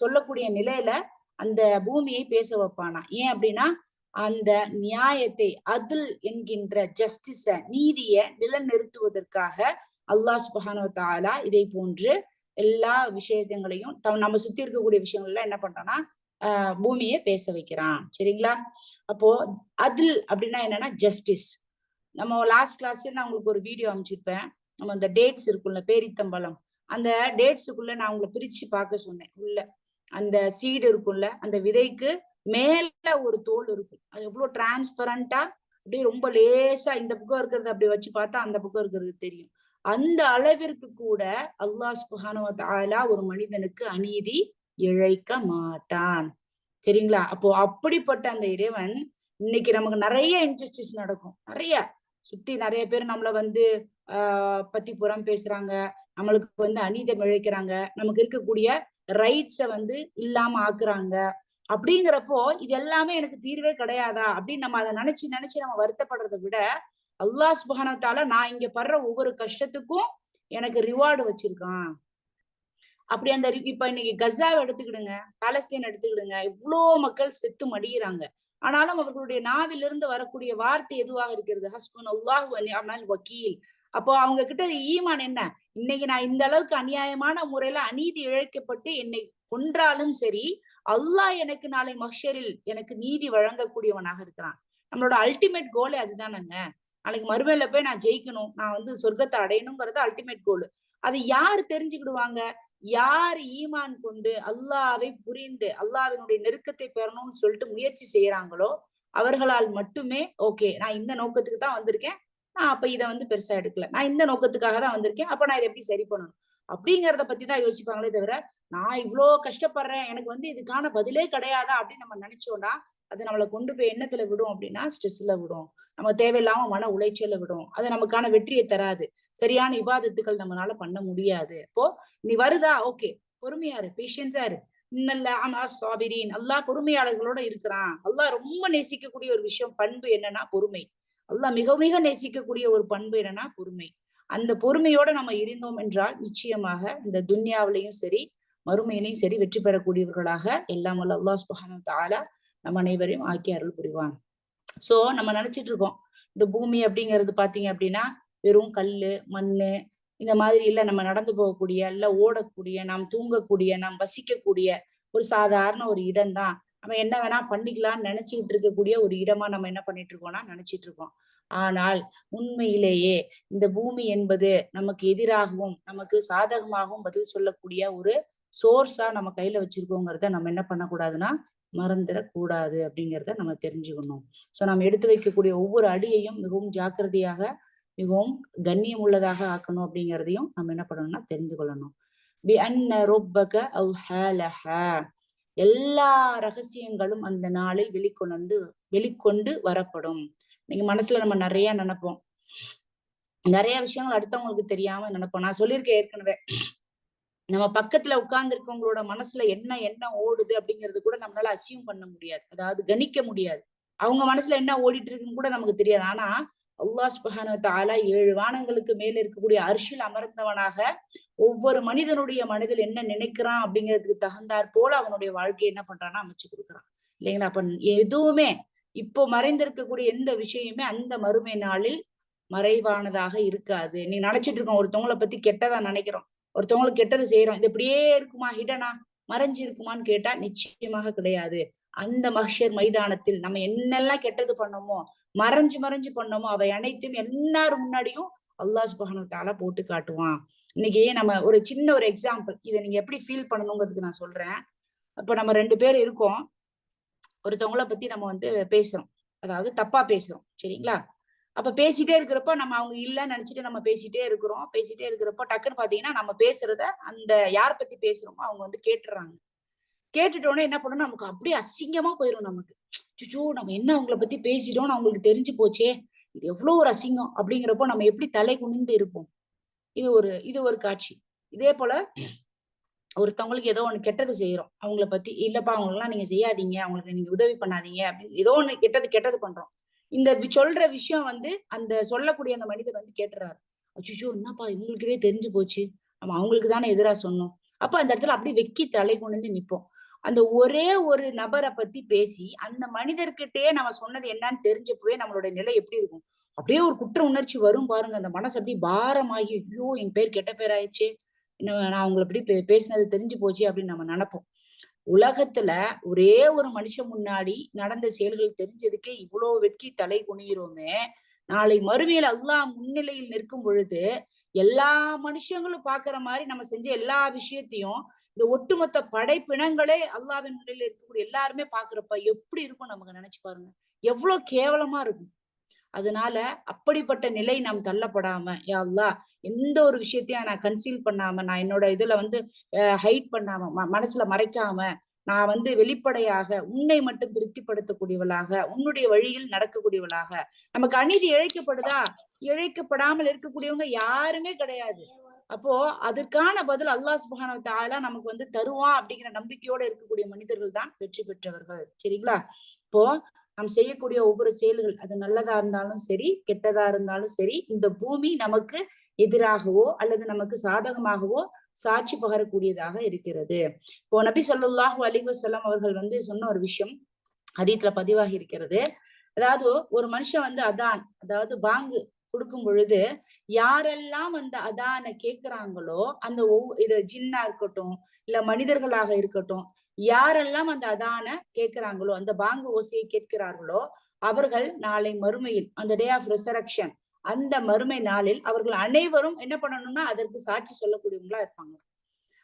சொல்லக்கூடிய நிலையில அந்த பூமியை பேச வைப்பானா. ஏன் அப்படின்னா அந்த நியாயத்தை, அதில் என்கின்ற ஜஸ்டிஸ, நீதிய நிலைநிறுத்துவதற்காக அல்லாஹ் சுப்ஹானஹு வ தஆலா இதை போன்று எல்லா விஷயங்களையும் நம்ம சுத்தி இருக்கக்கூடிய விஷயங்கள் எல்லாம் என்ன பண்றான்னா பூமியை பேச வைக்கிறான். சரிங்களா? அப்போ அதில் அப்படின்னா என்னன்னா ஜஸ்டிஸ். நம்ம லாஸ்ட் கிளாஸ்ல நான் உங்களுக்கு ஒரு வீடியோ அனுப்பிச்சிருப்பேன். நம்ம அந்த டேட்ஸ் இருக்குல்ல, பேரித்தம்பழம், அந்த டேட்ஸுக்குள்ள நான் உங்களை பிரிச்சு பார்க்க சொன்னேன். உள்ள அந்த சீடு இருக்குல்ல, அந்த விதைக்கு மேல ஒரு தோல் இருக்கும். அது எவ்வளவு டிரான்ஸ்பரண்டா அப்படியே ரொம்ப லேசா இந்த பக்கம் இருக்கிறது அப்படி வச்சு பார்த்தா அந்த பக்கம் இருக்கிறது தெரியும். அந்த அளவிற்கு கூட அல்லாஹ் சுப்ஹானஹு வ தஆலா ஒரு மனிதனுக்கு அநீதி இழைக்க மாட்டான். சரிங்களா? அப்போ அப்படிப்பட்ட அந்த இறைவன் இன்னைக்கு நமக்கு நிறைய இன்ஜஸ்டிஸ் நடக்கும். நிறைய சுத்தி நிறைய பேர் நம்மள வந்து பத்தி புறம் பேசுறாங்க. நம்மளுக்கு வந்து அநீதம் இழைக்கிறாங்க. நமக்கு இருக்கக்கூடிய ரைட்ஸ வந்து இல்லாம ஆக்குறாங்க. அப்படிங்கிறப்போ இது எல்லாமே எனக்கு தீர்வே கிடையாதா அப்படின்னு நம்ம அதை நினைச்சு நினைச்சு நம்ம வருத்தப்படுறதை விட அல்லாஹ் சுப்ஹானஹு வ தஆலா நான் இங்க படுற ஒவ்வொரு கஷ்டத்துக்கும் எனக்கு ரிவார்டு வச்சிருக்கான். அப்படி அந்த இப்ப இன்னைக்கு கசாவை எடுத்துக்கிடுங்க, பாலஸ்தீன் எடுத்துக்கிடுங்க, இவ்வளோ மக்கள் செத்து மடியிறாங்க. ஆனாலும் அவர்களுடைய நாவிலிருந்து வரக்கூடிய வார்த்தை எதுவாக இருக்கிறது? ஹஸ்புனல்லாஹு வ நிஅமல் வக்கீல். அப்போ அவங்க கிட்ட ஈமான் என்ன? இன்னைக்கு நான் இந்த அளவுக்கு அநியாயமான முறையில அநீதி இழைக்கப்பட்டு என்னை கொன்றாலும் சரி, அல்லாஹ் எனக்கு நாளை மஹ்ஷரில் எனக்கு நீதி வழங்கக்கூடியவனாக இருக்கிறான். நம்மளோட அல்டிமேட் கோலே அதுதானங்க. நாளைக்கு மறுமையில போய் நான் ஜெயிக்கணும், நான் வந்து சொர்க்கத்தை அடையணுங்கிறது அல்டிமேட் கோல். அதை யார் தெரிஞ்சுக்கிடுவாங்க? யார் ஈமான் கொண்டு அல்லாவை புரிந்து அல்லாவினுடைய நெருக்கத்தை பெறணும்னு சொல்லிட்டு முயற்சி செய்யறாங்களோ அவர்களால் மட்டுமே ஓகே நான் இந்த நோக்கத்துக்கு தான் வந்திருக்கேன், நான் அப்ப இதை வந்து பெருசா எடுக்கல, நான் இந்த நோக்கத்துக்காக தான் வந்திருக்கேன், அப்ப நான் இதை எப்படி சரி பண்ணணும் அப்படிங்கறத பத்தி தான் யோசிப்பாங்களே தவிர நான் இவ்வளோ கஷ்டப்படுறேன் எனக்கு வந்து இதுக்கான பதிலே கிடையாதா அப்படின்னு நம்ம நினைச்சோம்னா அது நம்மளை கொண்டு போய் எண்ணத்துல விடும் அப்படின்னா ஸ்ட்ரெஸ்ல விடும், நம்ம தேவையில்லாம மன உளைச்சல விடும், அது நமக்கான வெற்றியை தராது, சரியான இபாதத்துக்கள் நம்மளால பண்ண முடியாது. அப்போ நீ வருதா ஓகே பொறுமையா இரு, பேஷன்ஸா இரு. அல்லாஹ் பொறுமையாளர்களோட இருக்கிறான். அல்லாஹ் ரொம்ப நேசிக்கக்கூடிய ஒரு விஷயம் பண்பு என்னன்னா பொறுமை. அல்லாஹ் மிக மிக நேசிக்கக்கூடிய ஒரு பண்பு என்னன்னா பொறுமை. அந்த பொறுமையோட நம்ம இருந்தோம் என்றால் நிச்சயமாக இந்த துன்யாவிலையும் சரி மறுமையிலையும் சரி வெற்றி பெறக்கூடியவர்களாக எல்லாம் வல்ல அல்லாஹ் சுப்ஹானஹு வ தஆலா நம்ம அனைவரையும் ஆக்கி அருள் புரிவான். சோ நம்ம நினைச்சிட்டு இருக்கோம் இந்த பூமி அப்படிங்கிறது பாத்தீங்க அப்படின்னா வெறும் கல்லு மண்ணு இந்த மாதிரி இல்ல, நம்ம நடந்து போகக்கூடிய இல்ல ஓடக்கூடிய நாம் தூங்கக்கூடிய நாம் வசிக்கக்கூடிய ஒரு சாதாரண ஒரு இடம் தான், நம்ம என்ன வேணா பண்ணிக்கலாம்னு நினைச்சுக்கிட்டு இருக்கக்கூடிய ஒரு இடமா நம்ம என்ன பண்ணிட்டு இருக்கோம்னா நினைச்சிட்டு இருக்கோம். ஆனால் உண்மையிலேயே இந்த பூமி என்பது நமக்கு எதிராகவும் நமக்கு சாதகமாகவும் பதில் சொல்லக்கூடிய ஒரு சோர்ஸா நம்ம கையில வச்சிருக்கோங்கிறத நம்ம என்ன பண்ணக்கூடாதுன்னா மறந்துடக்கூடாது அப்படிங்கிறத நம்ம தெரிஞ்சுக்கணும். சோ நம்ம எடுத்து வைக்கக்கூடிய ஒவ்வொரு அடியையும் மிகவும் ஜாக்கிரதையாக மிகவும் கண்ணியம் உள்ளதாக ஆக்கணும் அப்படிங்கிறதையும் நம்ம என்ன பண்ணணும்னா தெரிந்து கொள்ளணும். எல்லா ரகசியங்களும் அந்த நாளில் வெளிக்கொண்டு வரப்படும். நீங்க மனசுல நம்ம நிறைய நினைப்போம், நிறைய விஷயங்கள் அடுத்தவங்களுக்கு தெரியாம நினைப்போம். நான் சொல்லியிருக்கேன் ஏற்கனவே, நம்ம பக்கத்துல உட்கார்ந்து இருக்கவங்களோட மனசுல என்ன ஓடுது அப்படிங்கிறது கூட நம்மளால அசியூம் பண்ண முடியாது, அதாவது கணிக்க முடியாது. அவங்க மனசுல என்ன ஓடிட்டு இருக்குன்னு கூட நமக்கு தெரியாது. ஆனா அல்லாஹ் சுப்ஹானஹு வ தஆலா 7 வானங்களுக்கு மேல இருக்கக்கூடிய அர்ஷில் அமர்ந்தவனாக ஒவ்வொரு மனிதனுடைய மனதில் என்ன நினைக்கிறான் அப்படிங்கிறதுக்கு தகுந்தாற் போல அவனுடைய வாழ்க்கையை என்ன பண்றான்னா அமைச்சு கொடுக்குறான் இல்லைங்களா? அப்ப எதுவுமே இப்போ மறைந்திருக்கக்கூடிய எந்த விஷயமே அந்த மறுமை நாளில் மறைவானதாக இருக்காது. நீ நினைச்சிட்டு இருக்கோம் ஒருத்தவங்களை பத்தி கெட்டதா நினைக்கிறோம், ஒருத்தவங்களுக்கு கெட்டது செய்யறோம், இது இப்படியே இருக்குமா, ஹிடனா மறைஞ்சு இருக்குமான்னு கேட்டா நிச்சயமாக கிடையாது. அந்த மஹ்ஷர் மைதானத்தில் நம்ம என்னெல்லாம் கெட்டது பண்ணோமோ மறைஞ்சு பண்ணோமோ அவை அனைத்தும் எல்லாரும் முன்னாடியும் அல்லாஹ் சுப்ஹானஹு வ தஆலா போட்டு காட்டுவான். இன்னைக்கு நம்ம ஒரு சின்ன ஒரு எக்ஸாம்பிள் இதை நீங்க எப்படி ஃபீல் பண்ணணுங்கிறதுக்கு நான் சொல்றேன். அப்ப நம்ம 2 பேர் இருக்கோம், ஒருத்தவங்கள பத்தி நம்ம வந்து பேசுறோம், அதாவது தப்பா பேசுறோம் சரிங்களா? அப்ப பேசிட்டே இருக்கிறப்ப நம்ம அவங்க இல்லைன்னு நினைச்சிட்டு நம்ம பேசிட்டே இருக்கிறப்போ டக்குன்னு பாத்தீங்கன்னா நம்ம பேசுறத அந்த யார் பத்தி பேசுறோமோ அவங்க வந்து கேட்டுறாங்க. கேட்டுட்டோன்னே என்ன பண்ணணும், நமக்கு அப்படியே அசிங்கமா போயிடும். நமக்கு சுச்சோ நம்ம என்ன அவங்கள பத்தி பேசிட்டோம்னு அவங்களுக்கு தெரிஞ்சு போச்சே, இது எவ்வளவு ஒரு அசிங்கம் அப்படிங்கிறப்போ நம்ம எப்படி தலை குனிந்து இருப்போம். இது ஒரு காட்சி. இதே போல ஒருத்தவங்களுக்கு ஏதோ ஒண்ணு கெட்டது செய்யறோம், அவங்கள பத்தி இல்லப்பா அவங்களுக்குலாம் நீங்க செய்யாதீங்க, அவங்களுக்கு நீங்க உதவி பண்ணாதீங்க அப்படின்னு ஏதோ ஒண்ணு கெட்டது பண்றோம். இந்த சொல்ற விஷயம் வந்து அந்த சொல்லக்கூடிய அந்த மனிதர் வந்து கேட்டுறாரு, அச்சோ என்னப்பா இவங்களுக்கே தெரிஞ்சு போச்சு, நம்ம அவங்களுக்கு தானே எதிரா சொன்னோம். அப்ப அந்த இடத்துல அப்படியே வெக்கி தலை குனிந்து நிப்போம். அந்த ஒரே ஒரு நபரை பத்தி பேசி அந்த மனிதர்கிட்டயே நம்ம சொன்னது என்னன்னு தெரிஞ்சப்பவே நம்மளுடைய நிலை எப்படி இருக்கும்? அப்படியே ஒரு குற்ற உணர்ச்சி வரும் பாருங்க, அந்த மனசு அப்படியே பாரமாகி ஐயோ என் பேர் கெட்ட பேர் ஆயிடுச்சு, நான் அவங்களை எப்படி பேசினது தெரிஞ்சு போச்சு அப்படின்னு நம்ம நினைப்போம். உலகத்துல ஒரே ஒரு மனுஷன் முன்னாடி நடந்த செயல்கள் தெரிஞ்சதுக்கே இவ்வளவு வெட்கி தலை குனிகிறோமே, நாளை மறுமையில் அல்லாஹ் முன்னிலையில் நிற்கும் பொழுது எல்லா மனுஷங்களும் பாக்குற மாதிரி நம்ம செஞ்ச எல்லா விஷயத்தையும் இந்த ஒட்டுமொத்த படைப்பினங்களே அல்லாஹ்வின் முன்னிலையில் இருக்கக்கூடிய எல்லாருமே பாக்குறப்ப எப்படி இருக்கும் நமக்கு நினைச்சு பாருங்க, எவ்வளவு கேவலமா இருக்கும். அதனால அப்படிப்பட்ட நிலை நாம் தள்ளப்படாம, யா அல்லாஹ் எந்த ஒரு விஷயத்தையும் நான் கன்சீல் பண்ணாம, நான் என்னோட இதுல வந்து ஹைட் பண்ணாம, மனசுல மறைக்காம, நான் வந்து வெளிப்படையாக உன்னை மட்டும் திருப்திப்படுத்தக்கூடியவளாக, உன்னுடைய வழியில் நடக்கக்கூடியவளாக. நமக்கு அநீதி இழைக்கப்படுதா? இழைக்கப்படாமல் இருக்கக்கூடியவங்க யாருமே கிடையாது. அப்போ அதற்கான பதில் அல்லாஹ் சுப்ஹானஹு வ தஆலா நமக்கு வந்து தருவான் அப்படிங்கிற நம்பிக்கையோட இருக்கக்கூடிய மனிதர்கள் தான் வெற்றி பெற்றவர்கள். சரிங்களா? இப்போ நாம் செய்யக்கூடிய ஒவ்வொரு செயல்கள் அது நல்லதா இருந்தாலும் சரி, கெட்டதா இருந்தாலும் சரி, இந்த பூமி நமக்கு எதிராகவோ அல்லது நமக்கு சாதகமாகவோ சாட்சி பகரக்கூடியதாக இருக்கிறது. இப்போ நபி ஸல்லல்லாஹு அலைஹி வஸல்லம் அவர்கள் வந்து சொன்ன ஒரு விஷயம் ஹதீஸ்ல பதிவாகி இருக்கிறது. அதாவது ஒரு மனுஷன் வந்து அதான், அதாவது பாங்கு கொடுக்கும் பொழுது யாரெல்லாம் அந்த அதான கேட்கிறாங்களோ அந்த இது ஜின்னா இருக்கட்டும் இல்ல மனிதர்களாக இருக்கட்டும், யாரெல்லாம் அந்த அதான கேட்கிறாங்களோ அந்த பாங்கு ஓசையை கேட்கிறார்களோ அவர்கள் நாளை மறுமையில் அந்த டே ஆஃப் ரிசரக்ஷன் அந்த மறுமை நாளில் அவர்கள் அனைவரும் என்ன பண்ணணும்னா அதற்கு சாட்சி சொல்லக்கூடியவங்களா இருப்பாங்க.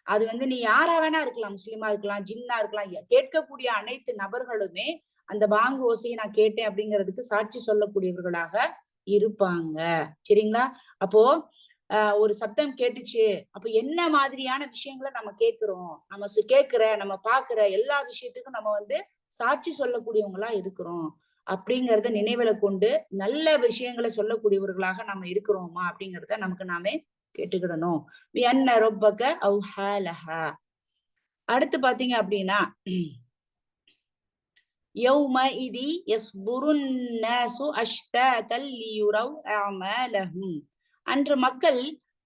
அது வந்து நீ யாரா வேணா இருக்கலாம், முஸ்லிமா இருக்கலாம், ஜின்னா இருக்கலாம், கேட்கக்கூடிய அனைத்து நபர்களுமே அந்த பாங்கு ஓசையை நான் கேட்டேன் அப்படிங்கிறதுக்கு சாட்சி சொல்லக்கூடியவர்களாக இருப்பாங்க. சரிங்களா? அப்போ ஒரு சப்தம் கேட்டுச்சு, அப்ப என்ன மாதிரியான விஷயங்களை நம்ம கேட்கிறோம், நம்ம கேட்கிற நம்ம பாக்குற எல்லா விஷயத்துக்கும் நம்ம வந்து சாட்சி சொல்லக்கூடியவங்களா இருக்கிறோம் அப்படிங்கறத நினைவுல கொண்டு நல்ல விஷயங்களை சொல்லக்கூடியவர்களாக நம்ம இருக்கிறோமா அப்படிங்கறத நமக்கு நாமே கேட்டுக்கிடணும். அடுத்து பாத்தீங்க அப்படின்னா அன்று மக்கள்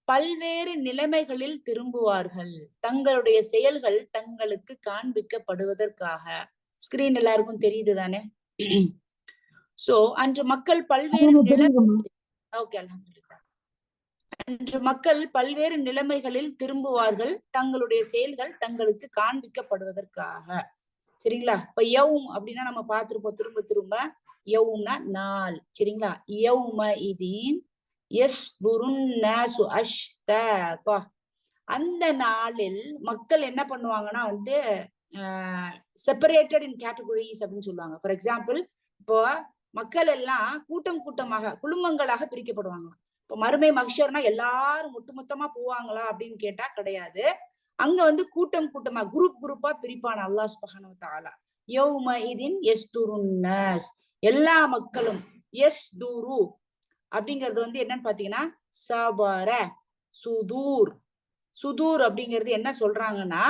பல்வேறு நிலைமைகளில் திரும்புவார்கள், தங்களுடைய செயல்கள் தங்களுக்கு காண்பிக்கப்படுவதற்காக. ஸ்கிரீன் எல்லாருக்கும் தெரியுது தானே? சோ அன்று மக்கள் பல்வேறு அன்று மக்கள் பல்வேறு நிலைமைகளில் திரும்புவார்கள், தங்களுடைய செயல்கள் தங்களுக்கு காண்பிக்கப்படுவதற்காக. சரிங்களா? இப்ப யௌம் அப்படின்னா நம்ம பார்த்திருப்போம் திரும்ப திரும்ப. யௌம்னா நாள். சரிங்களா? யௌம இதீன் யஸ்துருன் நாசு அஷ்தாதா. அந்த நாளில் மக்கள் என்ன பண்ணுவாங்கன்னா வந்து செப்பரேட்டட் இன் கேட்டகரிஸ் அப்படின்னு சொல்லுவாங்க. ஃபார் எக்ஸாம்பிள், இப்போ மக்கள் எல்லாம் கூட்டம் கூட்டமாக குழுமங்களாக பிரிக்கப்படுவாங்க. இப்போ மறுமை மஹ்ஷர்னா எல்லாரும் ஒட்டுமொத்தமா போவாங்களா அப்படின்னு கேட்டா கிடையாது. அங்க வந்து கூட்டம் கூட்டமா குரூப் குரூப்பா பிரிப்பான அல்லாஹ் சுப்ஹானஹு வ தஆலா. யௌம இதின் யஸ்துருன் நாஸ், எல்லா மக்களும். யஸ்துரு அப்படிங்கிறது வந்து என்னன்னு பாத்தீங்கன்னா சபர சுதூர். சுதூர் அப்படிங்கிறது என்ன சொல்றாங்கன்னா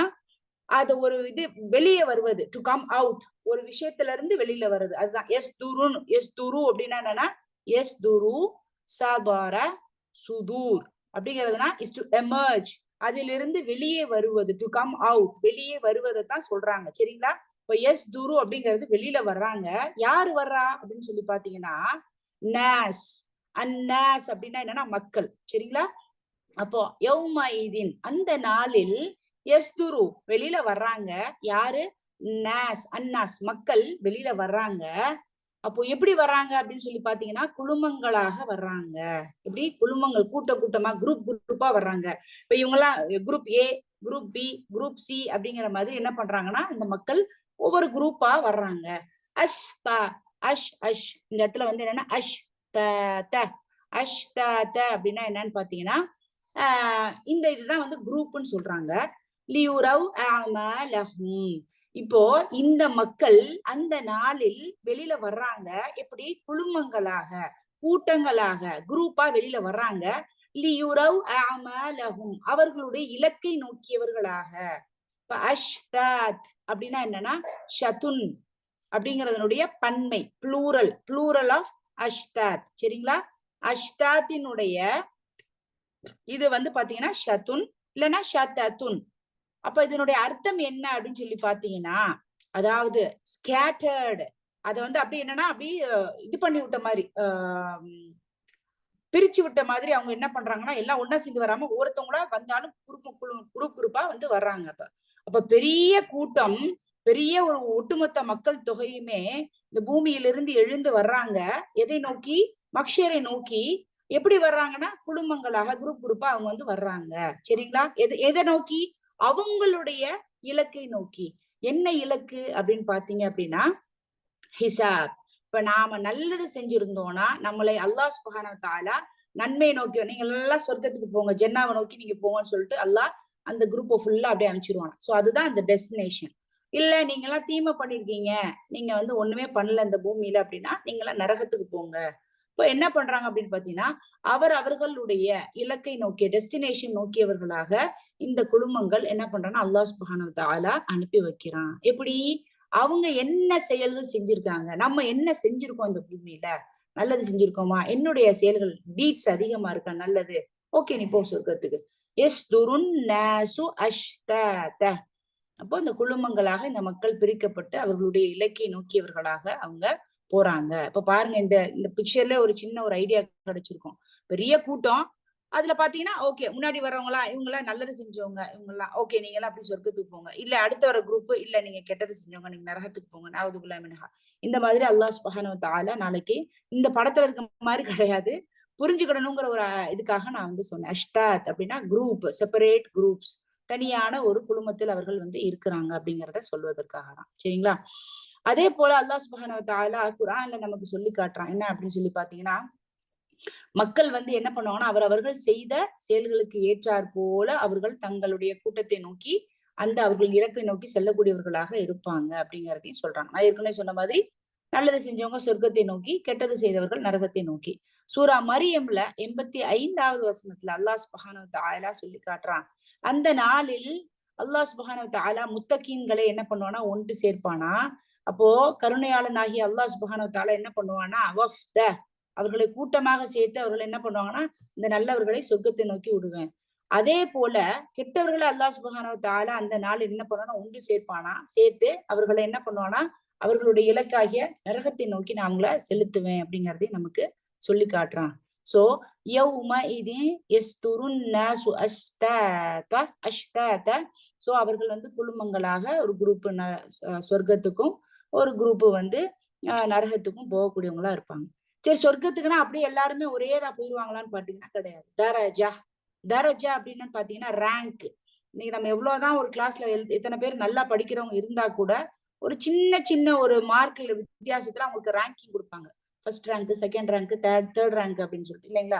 அது ஒரு இது வெளியே வருவது, டு கம் அவுட், ஒரு விஷயத்துல இருந்து வெளியில வருது, அதுதான் எஸ் துருன். எஸ் துரு அப்படின்னா என்னன்னா எஸ் துரு சபர சுதூர் அப்படிங்கிறதுனா இஸ் டு எமர்ஜ், அதிலிருந்து வெளியே வருவது, டு கம் அவுட், வெளியே வருவதை தான் சொல்றாங்க. சரிங்களா? இப்ப எஸ் துரு அப்படிங்கிறது வெளியில வர்றாங்க. யாரு வர்றா அப்படின்னு சொல்லி பாத்தீங்கன்னா நாஸ். அந்நாஸ் அப்படின்னா என்னன்னா மக்கள். சரிங்களா? அப்போ யௌமைதீன் அந்த நாளில் யஸ்துரு வெளியில வர்றாங்க. யாரு? நாஸ், அன்னாஸ் மக்கள் வெளியில வர்றாங்க. அப்போ எப்படி வர்றாங்க அப்படின்னு சொல்லி பாத்தீங்கன்னா குழுமங்களாக வர்றாங்க. எப்படி? குழுமங்கள், கூட்ட கூட்டமா குரூப் குரூப்பா வர்றாங்க. இப்ப இவங்க எல்லாம் group A, group B, group C அப்படிங்கிற மாதிரி என்ன பண்றாங்கன்னா இந்த மக்கள் ஒவ்வொரு குரூப்பா வர்றாங்க. அஷ் தா அஷ் அஷ் இந்த இடத்துல வந்து என்னன்னா அஷ் த அஷ் த அப்படின்னா என்னன்னு பாத்தீங்கன்னா இந்த இதுதான் வந்து குரூப்னு சொல்றாங்க. லியுரவ் அமலஹும். இப்போ இந்த மக்கள் அந்த நாளில் வெளியில வர்றாங்க. எப்படி? குழுமங்களாக, கூட்டங்களாக, குரூப்பா வெளியில வர்றாங்க. லியுரவ் அமலஹும் அவர்களுடைய இலக்கை நோக்கியவர்களாக. இப்ப அஷ்தாத் அப்படின்னா என்னன்னா ஷதுன் அப்படிங்கறதனுடைய பன்மை, ப்ளூரல், ப்ளூரல் ஆஃப் அஷ்தாத். சரிங்களா? அஷ்தாத்தினுடைய இது வந்து பாத்தீங்கன்னா ஷதுன் இல்லைன்னா ஷததுன். அப்ப இதனுடைய அர்த்தம் என்ன அப்படின்னு சொல்லி பாத்தீங்கன்னா அதாவது ஸ்கேட்டர்டு, அதை வந்து அப்படி என்னன்னா அப்படி இது பண்ணி விட்ட மாதிரி, பிரிச்சு விட்ட மாதிரி அவங்க என்ன பண்றாங்கன்னா எல்லாம் ஒன்னா சேர்ந்து வராம ஒவ்வொருத்தவங்களா வந்தாலும் குரூப் குரூப்பா வந்து வர்றாங்க. அப்ப பெரிய கூட்டம் பெரிய ஒரு ஒட்டுமொத்த மக்கள் தொகையுமே இந்த பூமியிலிருந்து எழுந்து வர்றாங்க. எதை நோக்கி? மக்ஷரை நோக்கி. எப்படி வர்றாங்கன்னா குடும்பங்களாக குரூப் குரூப்பா அவங்க வந்து வர்றாங்க. சரிங்களா? எதை நோக்கி? அவங்களுடைய இலக்கை நோக்கி. என்ன இலக்கு அப்படின்னு பாத்தீங்க அப்படின்னா ஹிசாப். இப்ப நாம நல்லது செஞ்சிருந்தோம்னா நம்மளை அல்லாஹ் சுப்ஹானஹு வ தஆலா நன்மை நோக்கி நீங்க எல்லாம் சொர்க்கத்துக்கு போங்க, ஜன்னாவை நோக்கி நீங்க போங்கன்னு சொல்லிட்டு அல்லாஹ் அந்த குரூப்பை ஃபுல்லா அப்படியே அனுப்பிச்சிருவாங்க. சோ அதுதான் அந்த டெஸ்டினேஷன். இல்ல நீங்க எல்லாம் தீமை பண்ணிருக்கீங்க, நீங்க வந்து ஒண்ணுமே பண்ணல இந்த பூமியில அப்படின்னா நீங்க எல்லாம் நரகத்துக்கு போங்க. இப்ப என்ன பண்றாங்க அப்படின்னு பாத்தீங்கன்னா அவர்களுடைய இலக்கை நோக்கிய டெஸ்டினேஷன் நோக்கியவர்களாக இந்த குடும்பங்கள் என்ன பண்றாங்கன்னா அல்லாஹ் சுப்ஹானஹு வ தஆலா அனுப்பி வைக்கிறான். எப்படி? அவங்க என்ன செயல்கள் செஞ்சிருக்காங்க, நம்ம என்ன செஞ்சிருக்கோம் இந்த பூமியில, நல்லது செஞ்சிருக்கோமா, என்னுடைய செயல்கள் டீட்ஸ் அதிகமா இருக்கா நல்லது, ஓகே நீ போ சொர்க்கத்துக்கு. யஸ்துருன் நாசு அஷ்தாத. அப்போ இந்த குழுமங்களாக இந்த மக்கள் பிரிக்கப்பட்டு அவர்களுடைய இலக்கை நோக்கியவர்களாக அவங்க போறாங்க. இப்ப பாருங்க இந்த இந்த பிக்சர்ல ஒரு சின்ன ஒரு ஐடியா கிடைச்சிருக்கும். பெரிய கூட்டம். அதுல பாத்தீங்கன்னா ஓகே முன்னாடி வர்றவங்களா இவங்க எல்லாம் நல்லது செஞ்சவங்க, இவங்க எல்லாம் ஓகே நீங்க எல்லாம் அப்படி சொர்க்கத்துக்கு போங்க. இல்ல அடுத்து வர குரூப் இல்ல நீங்க கெட்டது செஞ்சவங்க நீங்க நரகத்துக்கு போங்க. நஅஊதுபில்லாஹி மின்ஹா. இந்த மாதிரி அல்லாஹ் சுப்ஹானஹு வ தஆலா நாளைக்கு இந்த படத்துல இருக்க மாதிரி கிடையாது. புரிஞ்சுக்கிடணுங்கிற ஒரு இதுக்காக நான் வந்து சொன்னேன். அஷ்டாத் அப்படின்னா குரூப், செப்பரேட் குரூப்ஸ். தனியான ஒரு குழுமத்தில் அவர்கள் வந்து இருக்கிறாங்க அப்படிங்கிறத சொல்வதற்காக தான். சரிங்களா? அதே போல அல்லாஹ் சுப்ஹானஹு வ தஆலா குர்ஆன்ல நமக்கு சொல்லி காட்டுறான். என்ன அப்படின்னு சொல்லி பாத்தீங்கன்னா மக்கள் வந்து என்ன பண்ணுவாங்கன்னா அவர்கள் செய்த செயல்களுக்கு ஏற்றாற் போல அவர்கள் தங்களுடைய கூட்டத்தை நோக்கி அந்த அவர்கள் இலக்கை நோக்கி செல்லக்கூடியவர்களாக இருப்பாங்க அப்படிங்கிறதையும் சொல்றாங்க. நான் ஏற்கனவே சொன்ன மாதிரி நல்லது செஞ்சவங்க சொர்க்கத்தை நோக்கி, கெட்டது செய்தவர்கள் நரகத்தை நோக்கி. சூரா மரியம்ல 85வது வசனத்துல அல்லாஹ் சுப்ஹானஹு வ தஆலா சொல்லி காட்டுறான். அந்த நாளில் அல்லாஹ் சுப்ஹானஹு வ தஆலா முத்தகீன்களை என்ன பண்ணுவானா ஒன்று சேர்ப்பானா. அப்போ கருணையாளனாகிய அல்லாஹ் சுப்ஹானஹு வ தஆலா என்ன பண்ணுவானா வஃப்த அவர்களை கூட்டமாக சேர்த்து அவர்கள் என்ன பண்ணுவாங்கன்னா இந்த நல்லவர்களை சொர்க்கத்தை நோக்கி விடுவேன். அதே போல கெட்டவர்களை அல்லாஹ் சுப்ஹானஹு வ தஆலா அந்த நாள் என்ன பண்ணுவானா ஒன்று சேர்ப்பானா. சேர்த்து அவர்களை என்ன பண்ணுவானா அவர்களுடைய இலக்காகிய நரகத்தை நோக்கி நான் அவங்கள செலுத்துவேன் அப்படிங்கறதையும் நமக்கு சொல்லி காட்டுறான். சோ யௌமஇதின் யஸ்துருன் நாசு அஷ்தாத அஷ்தாத. சோ அவர்கள் வந்து குழுமங்களாக ஒரு குரூப் சொர்க்கத்துக்கும் ஒரு குரூப் வந்து நரகத்துக்கும் போகக்கூடியவங்களா இருப்பாங்க. சரி சொர்க்கத்துக்குன்னா அப்படியே எல்லாருமே ஒரேதா போயிருவாங்களான்னு பாத்தீங்கன்னா கிடையாது. தரஜா. தரஜா அப்படின்னு பாத்தீங்கன்னா ரேங்க். இன்னைக்கு நம்ம எவ்வளவுதான் ஒரு கிளாஸ்ல எத்தனை பேர் நல்லா படிக்கிறவங்க இருந்தா கூட ஒரு சின்ன சின்ன ஒரு மார்க்ல வித்தியாசத்துல அவங்களுக்கு ரேங்கிங் கொடுப்பாங்க. First rank, second rank, third rank அப்படின்னு சொல்லிட்டு இல்லைங்களா?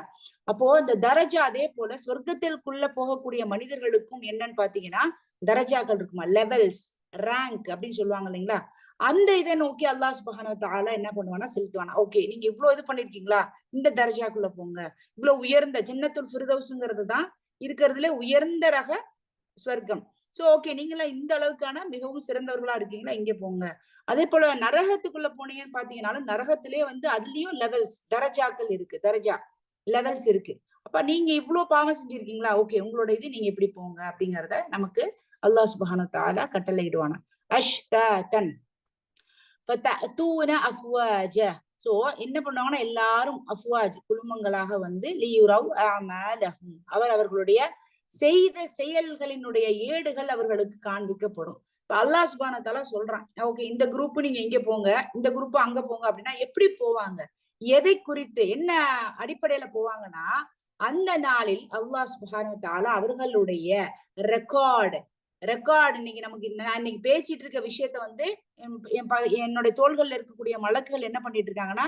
அப்போ இந்த தரஜா அதே போல சொர்க்கத்திற்குள்ள போகக்கூடிய மனிதர்களுக்கும் என்னன்னு பாத்தீங்கன்னா தரஜாக்கள் இருக்குமா, லெவல்ஸ், ரேங்க் அப்படின்னு சொல்லுவாங்க இல்லைங்களா? அந்த இதை நோக்கி அல்லாஹ் சுப்ஹானஹு வ தஆலா என்ன பண்ணுவானா செலுத்துவானா. ஓகே நீங்க இவ்வளவு இது பண்ணிருக்கீங்களா, இந்த தர்ஜாக்குள்ள போங்க. இவ்வளவு உயர்ந்த ஜன்னத்துல் ஃபிர்தௌஸ்ங்கிறது தான் இருக்கிறதுல உயர்ந்த ரக ஸ்வர்க்கம். சோ ஓகே நீங்களா இந்த அளவுக்கான மிகவும் சிறந்தவர்களா இருக்கீங்களா, இங்க போங்க. அதே போல நரகத்துக்குள்ள போனீங்கன்னு பாத்தீங்கன்னாலும் நரகத்திலே வந்து அதுலயும் லெவல்ஸ் தரஜாக்கள் இருக்கு. தரஜா லெவல்ஸ் இருக்கு. அப்ப நீங்க இவ்வளவு பாவம் செஞ்சிருக்கீங்களா, ஓகே உங்களோட இது நீங்க இப்படி போங்க அப்படிங்கறத நமக்கு அல்லாஹ் சுப்ஹானஹு வ தஆலா கட்டளையிடுவானா. அஷ்தாதன் ஃபதஅதூன அஃப்வாஜ. சோ என்ன பண்ணுவாங்கன்னா எல்லாரும் அஃப்வாஜ் குழுமங்களாக வந்து லியுரவ் அஅமாலஹும் அவர்களுடைய செய்த செயல்களினுடைய ஏடுகள் அவர்களுக்கு காண்பிக்கப்படும். இப்ப அல்லாஹ் சுப்ஹானஹு வ தஆலா சொல்றான் ஓகே இந்த குரூப் நீங்க இங்க போங்க, இந்த குரூப் அங்க போங்க அப்படின்னா எப்படி போவாங்க, எதை குறித்து என்ன அடிப்படையில போவாங்கன்னா அந்த நாளில் அல்லாஹ் சுப்ஹானஹு வ தஆலா அவர்களுடைய ரெக்கார்டு ரெக்கார்டு இன்னைக்கு நமக்கு நான் இன்னைக்கு பேசிட்டு இருக்க விஷயத்த வந்து என்னுடைய தோள்கள்ல இருக்கக்கூடிய மலக்குகள் என்ன பண்ணிட்டு இருக்காங்கன்னா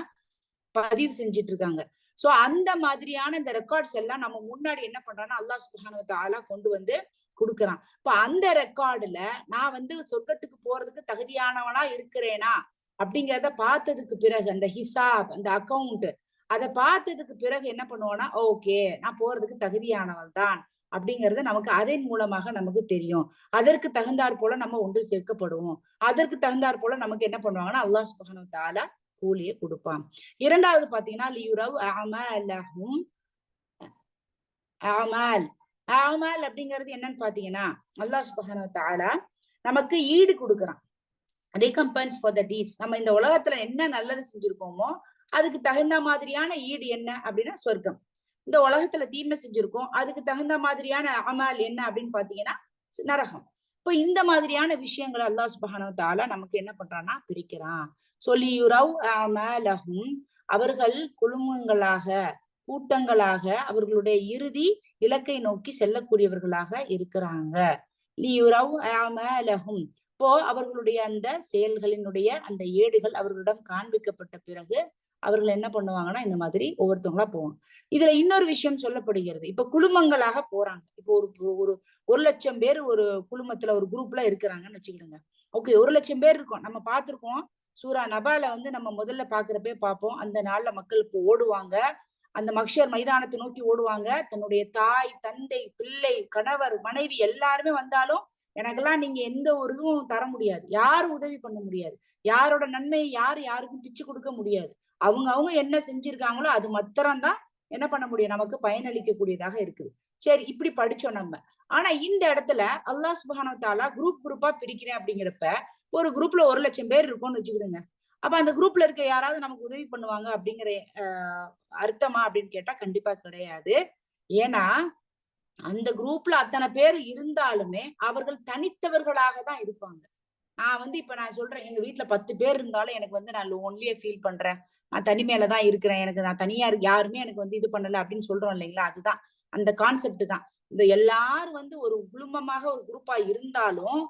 பதிவு செஞ்சிட்டு இருக்காங்க. சோ அந்த மாதிரியான இந்த ரெக்கார்ட்ஸ் எல்லாம் நம்ம முன்னாடி என்ன பண்றான்னா அல்லாஹ் சுப்ஹானஹு வ தஆலா கொண்டு வந்து குடுக்குறான். இப்ப அந்த ரெக்கார்டுல நான் வந்து சொர்க்கத்துக்கு போறதுக்கு தகுதியானவனா இருக்கிறேனா அப்படிங்கிறத பார்த்ததுக்கு பிறகு அந்த ஹிசாப் அந்த அக்கவுண்ட் அதை பார்த்ததுக்கு பிறகு என்ன பண்ணுவோம்னா ஓகே நான் போறதுக்கு தகுதியானவள் தான் அப்படிங்கறது நமக்கு அதன் மூலமாக நமக்கு தெரியும். அதற்கு தகுந்தாற் போல நம்ம ஒன்று சேர்க்கப்படுவோம். அதற்கு தகுந்தாற் போல நமக்கு என்ன பண்ணுவாங்கன்னா அல்லாஹ் சுப்ஹானஹு வ தஆலா கூலியை கொடுப்பான். இரண்டாவது பாத்தீங்கன்னா லியுரவ் அஅமாலஹும் அமால். அமால் அப்படிங்கிறது என்னன்னு பாத்தீங்கன்னா அல்லாஹ் சுப்ஹானஹு வ தஆலா நமக்கு ஈடு கொடுக்குறான். ரெகம்பன்ஸ் ஃபார் த டீட்ஸ். நம்ம இந்த உலகத்துல என்ன நல்லது செஞ்சிருக்கோமோ அதுக்கு தகுந்த மாதிரியான ஈடு என்ன அப்படின்னா சொர்க்கம். இந்த உலகத்துல தீமை செஞ்சிருக்கோம் அதுக்கு தகுந்த மாதிரியான அமால் என்ன அப்படின்னு பாத்தீங்கன்னா நரகம். இப்போ இந்த மாதிரியான விஷயங்களை அல்லாஹ் சுப்ஹானஹு வ தஆலா நமக்கு என்ன பண்றான்னா பிரிக்கிறான். சொல்லியுறவ் அமலஹும், அவர்கள் குழுமங்களாக, கூட்டங்களாக அவர்களுடைய இறுதி இலக்கை நோக்கி செல்லக்கூடியவர்களாக இருக்கிறாங்க. லியுறவ் அமலஹும், இப்போ அவர்களுடைய அந்த செயல்களினுடைய அந்த ஏடுகள் அவர்களிடம் காண்பிக்கப்பட்ட பிறகு அவர்கள் என்ன பண்ணுவாங்கன்னா இந்த மாதிரி ஒவ்வொருத்தவங்களா போவாங்க. இதுல இன்னொரு விஷயம் சொல்லப்படுகிறது. இப்ப குழுமங்களாக போறாங்க. இப்போ ஒரு ஒரு 1,00,000 பேர் ஒரு குழுமத்துல ஒரு குரூப்ல இருக்கிறாங்கன்னு வச்சுக்கிடுங்க. ஓகே, 1,00,000 பேர் இருக்கோம். நம்ம பார்த்திருக்கோம். சூரா நபால வந்து நம்ம முதல்ல பாக்குறப்பே பார்ப்போம். அந்த நாள்ல மக்கள் இப்போ ஓடுவாங்க. அந்த மக்ஷர் மைதானத்தை நோக்கி ஓடுவாங்க. தன்னுடைய தாய், தந்தை, பிள்ளை, கணவர், மனைவி எல்லாருமே வந்தாலும் எனக்கெல்லாம் நீங்க எந்த ஒரு இதுவும் தர முடியாது. யாரும் உதவி பண்ண முடியாது. யாரோட நன்மையை யாருக்கும் பிச்சு கொடுக்க முடியாது. அவங்க என்ன செஞ்சிருக்காங்களோ அது மாத்திரம் தான் என்ன பண்ண முடியும், நமக்கு பயனளிக்கக்கூடியதாக இருக்குது. சரி, இப்படி படிச்சோம் நம்ம. ஆனா இந்த இடத்துல அல்லாஹ் சுப்ஹானஹு வ தஆலா குரூப்பா பிரிக்கிறேன் அப்படிங்கிறப்ப ஒரு குரூப்ல 1,00,000 பேர் இருக்கும்னு வச்சுக்கிடுங்க. அப்ப அந்த குரூப்ல இருக்க யாராவது நமக்கு உதவி பண்ணுவாங்க அப்படிங்கிற அர்த்தமா அப்படின்னு கேட்டா கண்டிப்பா கிடையாது. ஏன்னா அந்த குரூப்ல அத்தனை பேர் இருந்தாலுமே அவர்கள் தனித்தவர்களாக தான் இருப்பாங்க. இப்ப நான் சொல்றேன், எங்க வீட்ல 10 பேர் இருந்தாலும் எனக்கு வந்து நான் லோன்லியா ஃபீல் பண்றேன். நான் தனிமையில தான் இருக்கிறேன். நான் தனியா யாருமே எனக்கு வந்து இது பண்ணல அப்படின்னு சொல்றோம் இல்லைங்களா? அதுதான். அந்த கான்செப்ட் தான். இந்த எல்லாரும் வந்து ஒரு குழுமமாக ஒரு குரூப்பா இருந்தாலும்,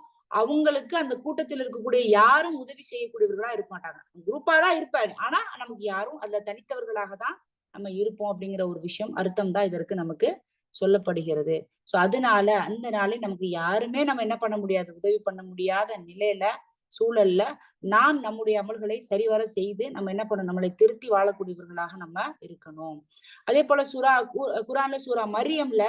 அவங்களுக்கு அந்த கூட்டத்தில் இருக்கக்கூடிய யாரும் உதவி செய்யக்கூடியவர்களா இருக்க மாட்டாங்க. குரூப்பா தான் இருப்பாரு. ஆனா நமக்கு யாரும் அதுல தனித்தவர்களாக தான் நம்ம இருப்போம் அப்படிங்கிற ஒரு விஷயம், அர்த்தம் தான் இதற்கு நமக்கு சொல்லப்படுகிறது. சோ அதனால அந்த நாளில் நமக்கு யாருமே நம்ம என்ன பண்ண முடியாது, உதவி பண்ண முடியாத நிலையில, சூழல்ல நாம் நம்முடைய அமல்களை சரிவர செய்து நம்ம என்ன பண்ணணும், நம்மளை திருத்தி வாழக்கூடியவர்களாக நம்ம இருக்கணும். அதே போல குர்ஆன்ல சூரா மரியம்ல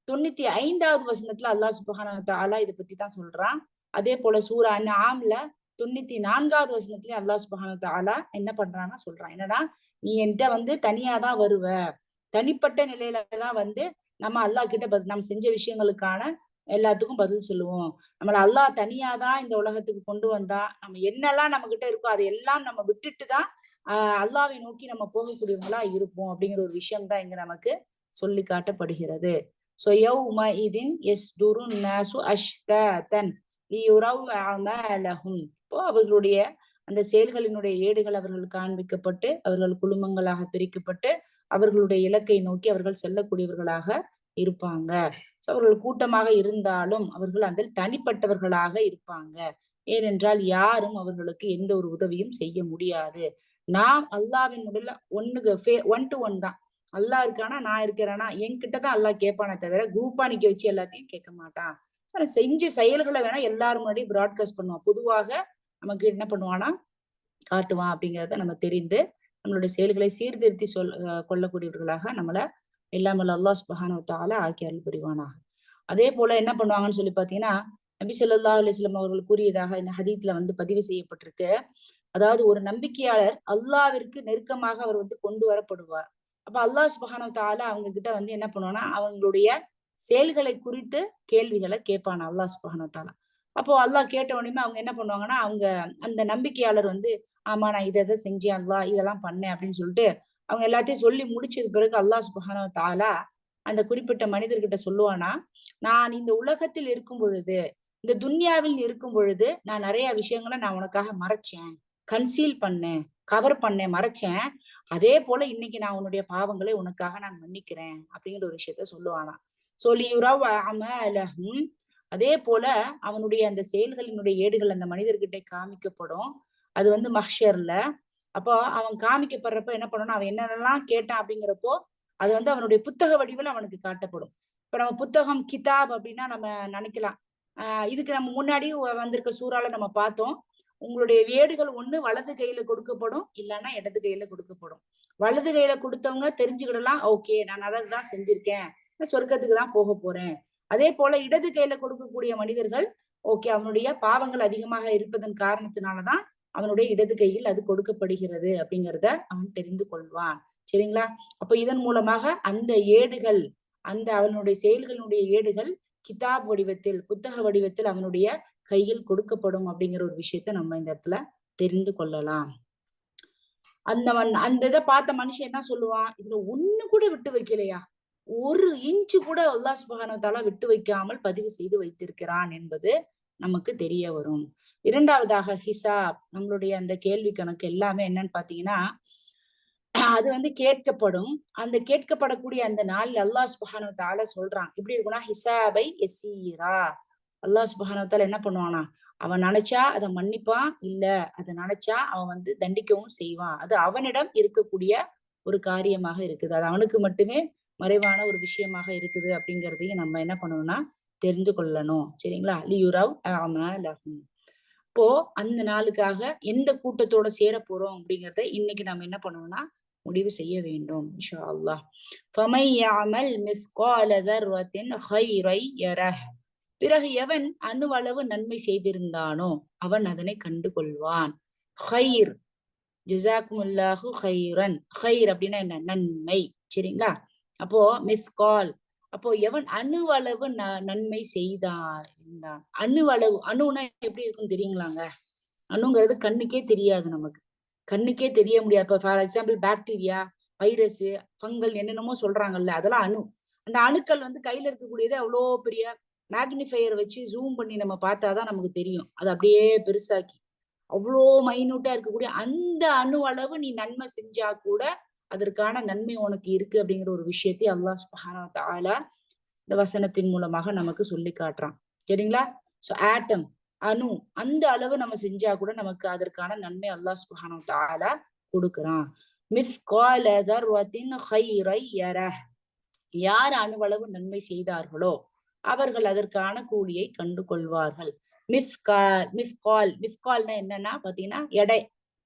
95வது வசனத்துல அல்லாஹ் சுப்ஹானஹு வ தஆலா இத பத்தி தான் சொல்றான். அதே போல சூரா அன்ஆம்ல 94வது வசனத்திலயும் அல்லாஹ் சுப்ஹானஹு வ தஆலா என்ன பண்றான்னா சொல்றான். என்னன்னா, நீ என்கிட்ட வந்து தனியா தான் வருவ. தனிப்பட்ட நிலையில தான் வந்து நம்ம அல்லாஹ் கிட்ட நம்ம செஞ்ச விஷயங்களுக்கான எல்லாத்துக்கும் பதில் சொல்லுவோம். நம்மள அல்லாஹ் தனியா தான் இந்த உலகத்துக்கு கொண்டு வந்தா, நம்ம என்னெல்லாம் நம்ம கிட்ட இருக்கோ அதையெல்லாம் நம்ம விட்டுட்டு தான் அல்லாஹ்வை நோக்கி நம்ம போகக்கூடியவங்களா இருப்போம் அப்படிங்கிற ஒரு விஷயம் தான் இங்க நமக்கு சொல்லி காட்டப்படுகிறது. சோ யௌமஇதின் யஸ்துருன் நாசு அஷ்தாதன் லியுரவ் அமலஹும். இப்போ அவர்களுடைய அந்த செயல்களினுடைய ஏடுகள் அவர்கள் காண்பிக்கப்பட்டு, அவர்கள் குழுமங்களாக பிரிக்கப்பட்டு, அவர்களுடைய இலக்கை நோக்கி அவர்கள் செல்லக்கூடியவர்களாக இருப்பாங்க. அவர்கள் கூட்டமாக இருந்தாலும் அவர்கள் அதில் தனிப்பட்டவர்களாக இருப்பாங்க. ஏனென்றால் யாரும் அவர்களுக்கு எந்த ஒரு உதவியும் செய்ய முடியாது. நாம் அல்லாவின் முதல்ல ஒன் டு ஒன் தான். அல்லாஹ் இருக்கானா, நான் இருக்கிறேனா, என்கிட்ட தான் அல்லாஹ் கேட்பானே தவிர குரூப்பா நிக்க வச்சு எல்லாத்தையும் கேட்க மாட்டான். செஞ்ச செயல்களை வேணா எல்லாரும் முன்னாடி பிராட்காஸ்ட் பண்ணுவான். பொதுவாக நமக்கு என்ன பண்ணுவானா காட்டுவான் அப்படிங்கிறத நம்ம தெரிந்து நம்மளுடைய செயல்களை சீர்திருத்தி கொள்ளக்கூடியவர்களாக நம்மள எல்லாம் அல்லாஹ் சுப்ஹானஹு வ தஆலா ஆக்கி அருள் புரிவானாக. அதே போல என்ன பண்ணுவாங்கன்னு சொல்லி பாத்தீங்கன்னா, நபி ஸல்லல்லாஹு அலைஹி வஸல்லம் அவர்கள் கூறியதாக இந்த ஹதீத்ல வந்து பதிவு செய்யப்பட்டிருக்கு. அதாவது ஒரு நம்பிக்கையாளர் அல்லாஹ்விற்கு நெருக்கமாக அவர் வந்து கொண்டு வரப்படுவார். அப்ப அல்லாஹ் சுப்ஹானஹு வ தஆலா அவங்க கிட்ட வந்து என்ன பண்ணுவானா, அவங்களுடைய செயல்களை குறித்து கேள்விகளை கேட்பானா அல்லாஹ் சுப்ஹானஹு வ தஆலா. அப்போ அல்லாஹ் கேட்ட உடனே அவங்க என்ன பண்ணுவாங்கன்னா, அவங்க அந்த நம்பிக்கையாளர் வந்து ஆமா நான் இதை செஞ்சேன் அல்லாஹ், இதெல்லாம் பண்ணேன் அப்படின்னு சொல்லிட்டு அவங்க எல்லாத்தையும் சொல்லி முடிச்சது பிறகு அல்லாஹ் சுப்ஹானஹு வ தஆலா அந்த குறிப்பிட்ட மனிதர்கிட்ட சொல்லுவானா, நான் இந்த உலகத்தில் இருக்கும் பொழுது, இந்த துன்யாவில் இருக்கும் பொழுது நான் நிறைய விஷயங்களை நான் உனக்காக மறைச்சேன், கன்சீல் பண்ணேன், கவர் பண்ணேன், மறைச்சேன். அதே போல இன்னைக்கு நான் உன்னுடைய பாவங்களை உனக்காக நான் மன்னிக்கிறேன் அப்படிங்கிற ஒரு விஷயத்த சொல்லுவானா. சொல்லியுறவ் அமலஹும், அதே போல அவனுடைய அந்த செயல்களினுடைய ஏடுகள் அந்த மனிதர்கிட்ட காமிக்கப்படும். அது வந்து மஹ்ஷர்ல. அப்போ அவன் காமிக்கப்படுறப்ப என்ன பண்ணணும், அவன் என்னென்னலாம் கேட்டான் அப்படிங்கிறப்போ அது வந்து அவனுடைய புத்தக வடிவில் அவனுக்கு காட்டப்படும். இப்ப நம்ம புத்தகம் கிதாப் அப்படின்னா நம்ம நினைக்கலாம். இதுக்கு நம்ம முன்னாடி வந்திருக்க சூறால நம்ம பார்த்தோம். உங்களுடைய ஏடுகள் ஒண்ணு வலது கையில கொடுக்கப்படும், இல்லைன்னா இடது கையில கொடுக்கப்படும். வலது கையில கொடுத்தவங்க தெரிஞ்சுக்கிடலாம், ஓகே நான் நல்லதுதான் செஞ்சிருக்கேன், சொர்க்கத்துக்கு தான் போக போறேன். அதே போல இடது கையில கொடுக்கக்கூடிய மனிதர்கள், ஓகே அவனுடைய பாவங்கள் அதிகமாக இருப்பதன் காரணத்தினாலதான் அவனுடைய இடது கையில் அது கொடுக்கப்படுகிறது அப்படிங்கிறத அவன் தெரிந்து கொள்வான். சரிங்களா? அப்ப இதன் மூலமாக அந்த ஏடுகள், அந்த அவனுடைய செயல்களுடைய ஏடுகள் கிதாப் வடிவத்தில், புத்தக வடிவத்தில் அவனுடைய கையில் கொடுக்கப்படும் அப்படிங்கிற ஒரு விஷயத்த நம்ம இந்த இடத்துல தெரிந்து கொள்ளலாம். அந்த இதை பார்த்த மனுஷன் என்ன சொல்லுவான், இதுல ஒண்ணு கூட விட்டு வைக்கலையா, ஒரு இன்ச்சு கூட அல்லாஹ் சுப்ஹானஹு வ தஆலா விட்டு வைக்காமல் பதிவு செய்து வைத்திருக்கிறான் என்பது நமக்கு தெரிய வரும். இரண்டாவதாக ஹிசாப், நம்மளுடைய அந்த கேள்வி கணக்கு எல்லாமே என்னன்னு பாத்தீங்கன்னா அது வந்து கேட்கப்படும். அந்த கேட்கப்படக்கூடிய அந்த நாள் அல்லாஹ் சுப்ஹானஹு வ தஆலா சொல்றான். எப்படி இருக்கும்னா ஹிசாபை யஸீரா. அல்லாஹ் சுப்ஹானஹு வ தஆலா என்ன பண்ணுவானா, அவன் நினைச்சா அதை மன்னிப்பான், இல்ல அதை நினைச்சா அவன் வந்து தண்டிக்கவும் செய்வான். அது அவனிடம் இருக்கக்கூடிய ஒரு காரியமாக இருக்குது. அது அவனுக்கு மட்டுமே மறைவான ஒரு விஷயமாக இருக்குது அப்படிங்கிறதையும் நம்ம என்ன பண்ணணும்னா தெரிந்து கொள்ளணும். சரிங்களா? லியுரவ் அஅமாலஹும். இப்போ அந்த நாளுக்காக எந்த கூட்டத்தோட சேர போறோம் அப்படிங்கறத இன்னைக்கு நம்ம என்ன பண்ணணும்னா முடிவு செய்ய வேண்டும் இன்ஷா அல்லாஹ். ஃபமை யஅமல் மிஸ்கால தர்ரத்தின் கைரை யரஹ். பிறகு எவன் அணுவளவு நன்மை செய்திருந்தானோ அவன் அதனை கண்டு கொள்வான். ஹைர், ஜஸாக்குமுல்லாஹு ஹைரன். ஹைர் அப்படின்னா என்ன? நன்மை. சரிங்களா? அப்போ மிஸ்கால், அப்போ எவன் அணுவளவு நன்மை செய்தான். அணுவளவு, அணுன்னா எப்படி இருக்குன்னு தெரியுங்களாங்க? அணுங்கிறது கண்ணுக்கே தெரியாது நமக்கு. கண்ணுக்கே தெரிய முடியாது. இப்ப for example bacteria, virus, fungal என்னென்னமோ சொல்றாங்கல்ல, அதெல்லாம் அணு. அந்த அணுக்கள் வந்து கையில இருக்கக்கூடியது அவ்வளோ பெரிய மேக்னிஃபையர் வச்சு ஜூம் பண்ணி நம்ம பார்த்தாதான் நமக்கு தெரியும். அது அப்படியே பெருசாக்கி அவ்வளோ மைனூட்டா இருக்கக்கூடிய அந்த அணு அளவு நீ நன்மை செஞ்சா கூட அதற்கான நன்மை உனக்கு இருக்கு அப்படிங்கிற ஒரு விஷயத்தை அல்லாஹ் சுப்ஹானஹு வ தஆலா இந்த வசனத்தின் மூலமாக நமக்கு சொல்லி காட்டுறான். சரிங்களா? சோ ஆட்டம், அணு, அந்த அளவு நம்ம செஞ்சா கூட நமக்கு அதற்கான நன்மை அல்லாஹ் சுப்ஹானஹு வ தஆலா கொடுக்கிறான். மிஸ்கால தர்வத்தின் கைரை யரஹ். யார் அணுவளவு நன்மை செய்தார்களோ அவர்கள் அதற்கான கூலியை கண்டு கொள்வார்கள். மிஸ்கால், மிஸ்கால், மிஸ்கால்னா என்னன்னா பாத்தீங்கன்னா எடை,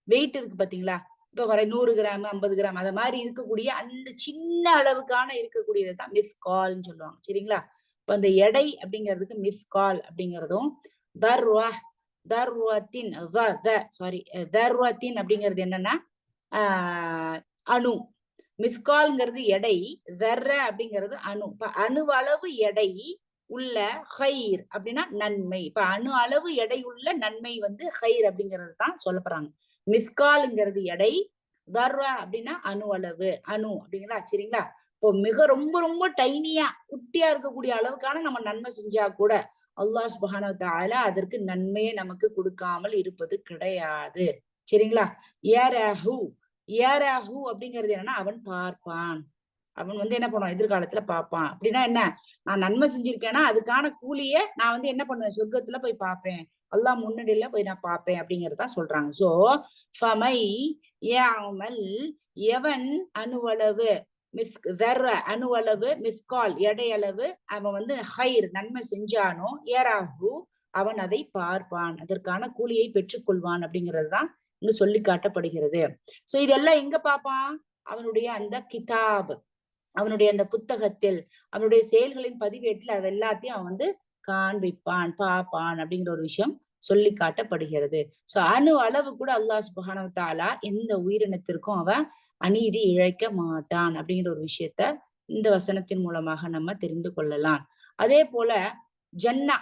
வெயிட் இருக்கு பாத்தீங்களா? இப்ப வர 100 கிராம் 50 கிராம் அத மாதிரி இருக்கக்கூடிய அந்த சின்ன அளவுக்கான இருக்கக்கூடியதை தான் மிஸ்கால்ன்னு சொல்லுவாங்க. சரிங்களா? இப்ப அந்த எடை அப்படிங்கிறதுக்கு மிஸ்கால் அப்படிங்கிறதும், தர்வா, தர்வத்தின் சாரி தர்வத்தின் அப்படிங்கிறது என்னன்னா அணு. மிஸ்கால்ங்கிறது எடை, தர்ர அப்படிங்கிறது அணு. இப்ப அணு அளவு எடை உள்ள ஹைர் அப்படின்னா நன்மை. இப்ப அணு அளவு எடை உள்ள நன்மை வந்து ஹைர் அப்படிங்கிறது தான் சொல்லப்படுறாங்க. மிஸ்கால்ங்கிறது எடை, தர்ரா அப்படின்னா அணு அளவு, அணு அப்படிங்களா? சரிங்களா? இப்போ மிக ரொம்ப ரொம்ப டைனியா குட்டியா இருக்கக்கூடிய அளவுக்கான நம்ம நன்மை செஞ்சா கூட அல்லாஹ் சுப்ஹானஹு வ தஆலா அதற்கு நன்மையை நமக்கு கொடுக்காமல் இருப்பது கிடையாது. சரிங்களா? யரஹு, யரஹு அப்படிங்கிறது என்னன்னா அவன் பார்ப்பான். அவன் வந்து என்ன பண்ணுவான்? எதிர்காலத்துல பார்ப்பான். அப்படின்னா என்ன? நான் நன்மை செஞ்சிருக்கேன்னா அதுக்கான கூலிய நான் வந்து என்ன பண்ணுவேன்? சொர்க்கத்துல போய் பார்ப்பேன். அல்லாஹ் முன்னாடியில போய் நான் பார்ப்பேன் அப்படிங்கறத சொல்றாங்க. சோ ஃபமை யஅமல், எவன் அணுவளவு தர்ர அணுவளவு, மிஸ்கால் எடையளவு அவன் வந்து ஹைர் நன்மை செஞ்சானோ யரஹு அவன் அதை பார்ப்பான், அதற்கான கூலியை பெற்றுக்கொள்வான் அப்படிங்கிறது தான் இங்கு சொல்லி காட்டப்படுகிறது. சோ இதெல்லாம் எங்க பார்ப்பான்? அவனுடைய அந்த கிதாப், அவனுடைய அந்த புத்தகத்தில், அவனுடைய செயல்களின் பதிவேட்டில் அது எல்லாத்தையும் அவன் வந்து காண்பிப்பான், பார்ப்பான் அப்படிங்கிற ஒரு விஷயம் சொல்லி காட்டப்படுகிறது. சோ அணு அளவு கூட அல்லாஹ் சுப்ஹானஹு வ தஆலா எந்த உயிரினத்திற்கும் அவன் அநீதி இழைக்க மாட்டான் அப்படிங்கிற ஒரு விஷயத்த இந்த வசனத்தின் மூலமாக நம்ம தெரிந்து கொள்ளலாம். அதே போல ஜன்னா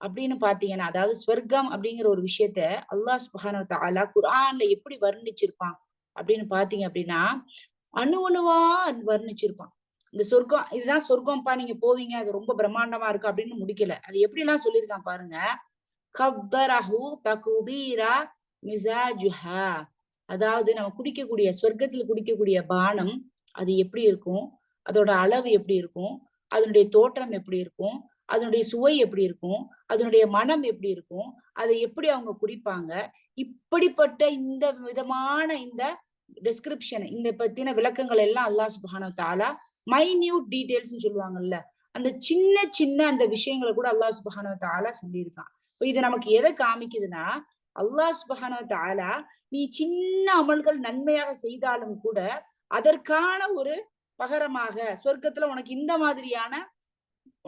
அப்படின்னு பாத்தீங்கன்னா, அதாவது ஸ்வர்க்கம் அப்படிங்கிற ஒரு விஷயத்த அல்லாஹ் சுப்ஹானஹு வ தஆலா குர்ஆன்ல எப்படி வர்ணிச்சிருப்பான் அப்படின்னு பாத்தீங்க அப்படின்னா, அணு அணுவா வர்ணிச்சிருப்பான். இந்த சொர்க்கம் இதுதான் சொர்க்கம்ப்பா, நீங்க போவீங்க, அது ரொம்ப பிரம்மாண்டமா இருக்கு அப்படின்னு முடிக்கல. அது எப்படி எல்லாம் சொல்லியிருக்கான் பாருங்க. கத்தரஹு தகுதீரா மிஸாஜுஹா. அதாவது நம்ம குடிக்கக்கூடிய சொர்க்கத்துல குடிக்கக்கூடிய பானம் அது எப்படி இருக்கும், அதோட அளவு எப்படி இருக்கும், அதனுடைய தோற்றம் எப்படி இருக்கும், அதனுடைய சுவை எப்படி இருக்கும், அதனுடைய மனம் எப்படி இருக்கும், அதை எப்படி அவங்க குடிப்பாங்க, இப்படிப்பட்ட இந்த விதமான இந்த டெஸ்கிரிப்ஷன், இந்த பத்தின விளக்கங்கள் எல்லாம் அல்லாஹ் சுப்ஹானஹு வ தஆலா மைன்யூட் டீடைல்ஸ் சொல்லுவாங்கல்ல, அந்த சின்ன சின்ன அந்த விஷயங்களை கூட அல்லாஹ் சுப்ஹானஹு வ தஆலா சொல்லியிருக்கான். இது நமக்கு எதை காமிக்குதுன்னா, அல்லாஹ் சுப்ஹானஹு வ தஆலா நீ சின்ன அமல்கள் நன்மையாக செய்தாலும் கூட அதற்கான ஒரு பகரமாக சொர்க்கத்துல உனக்கு இந்த மாதிரியான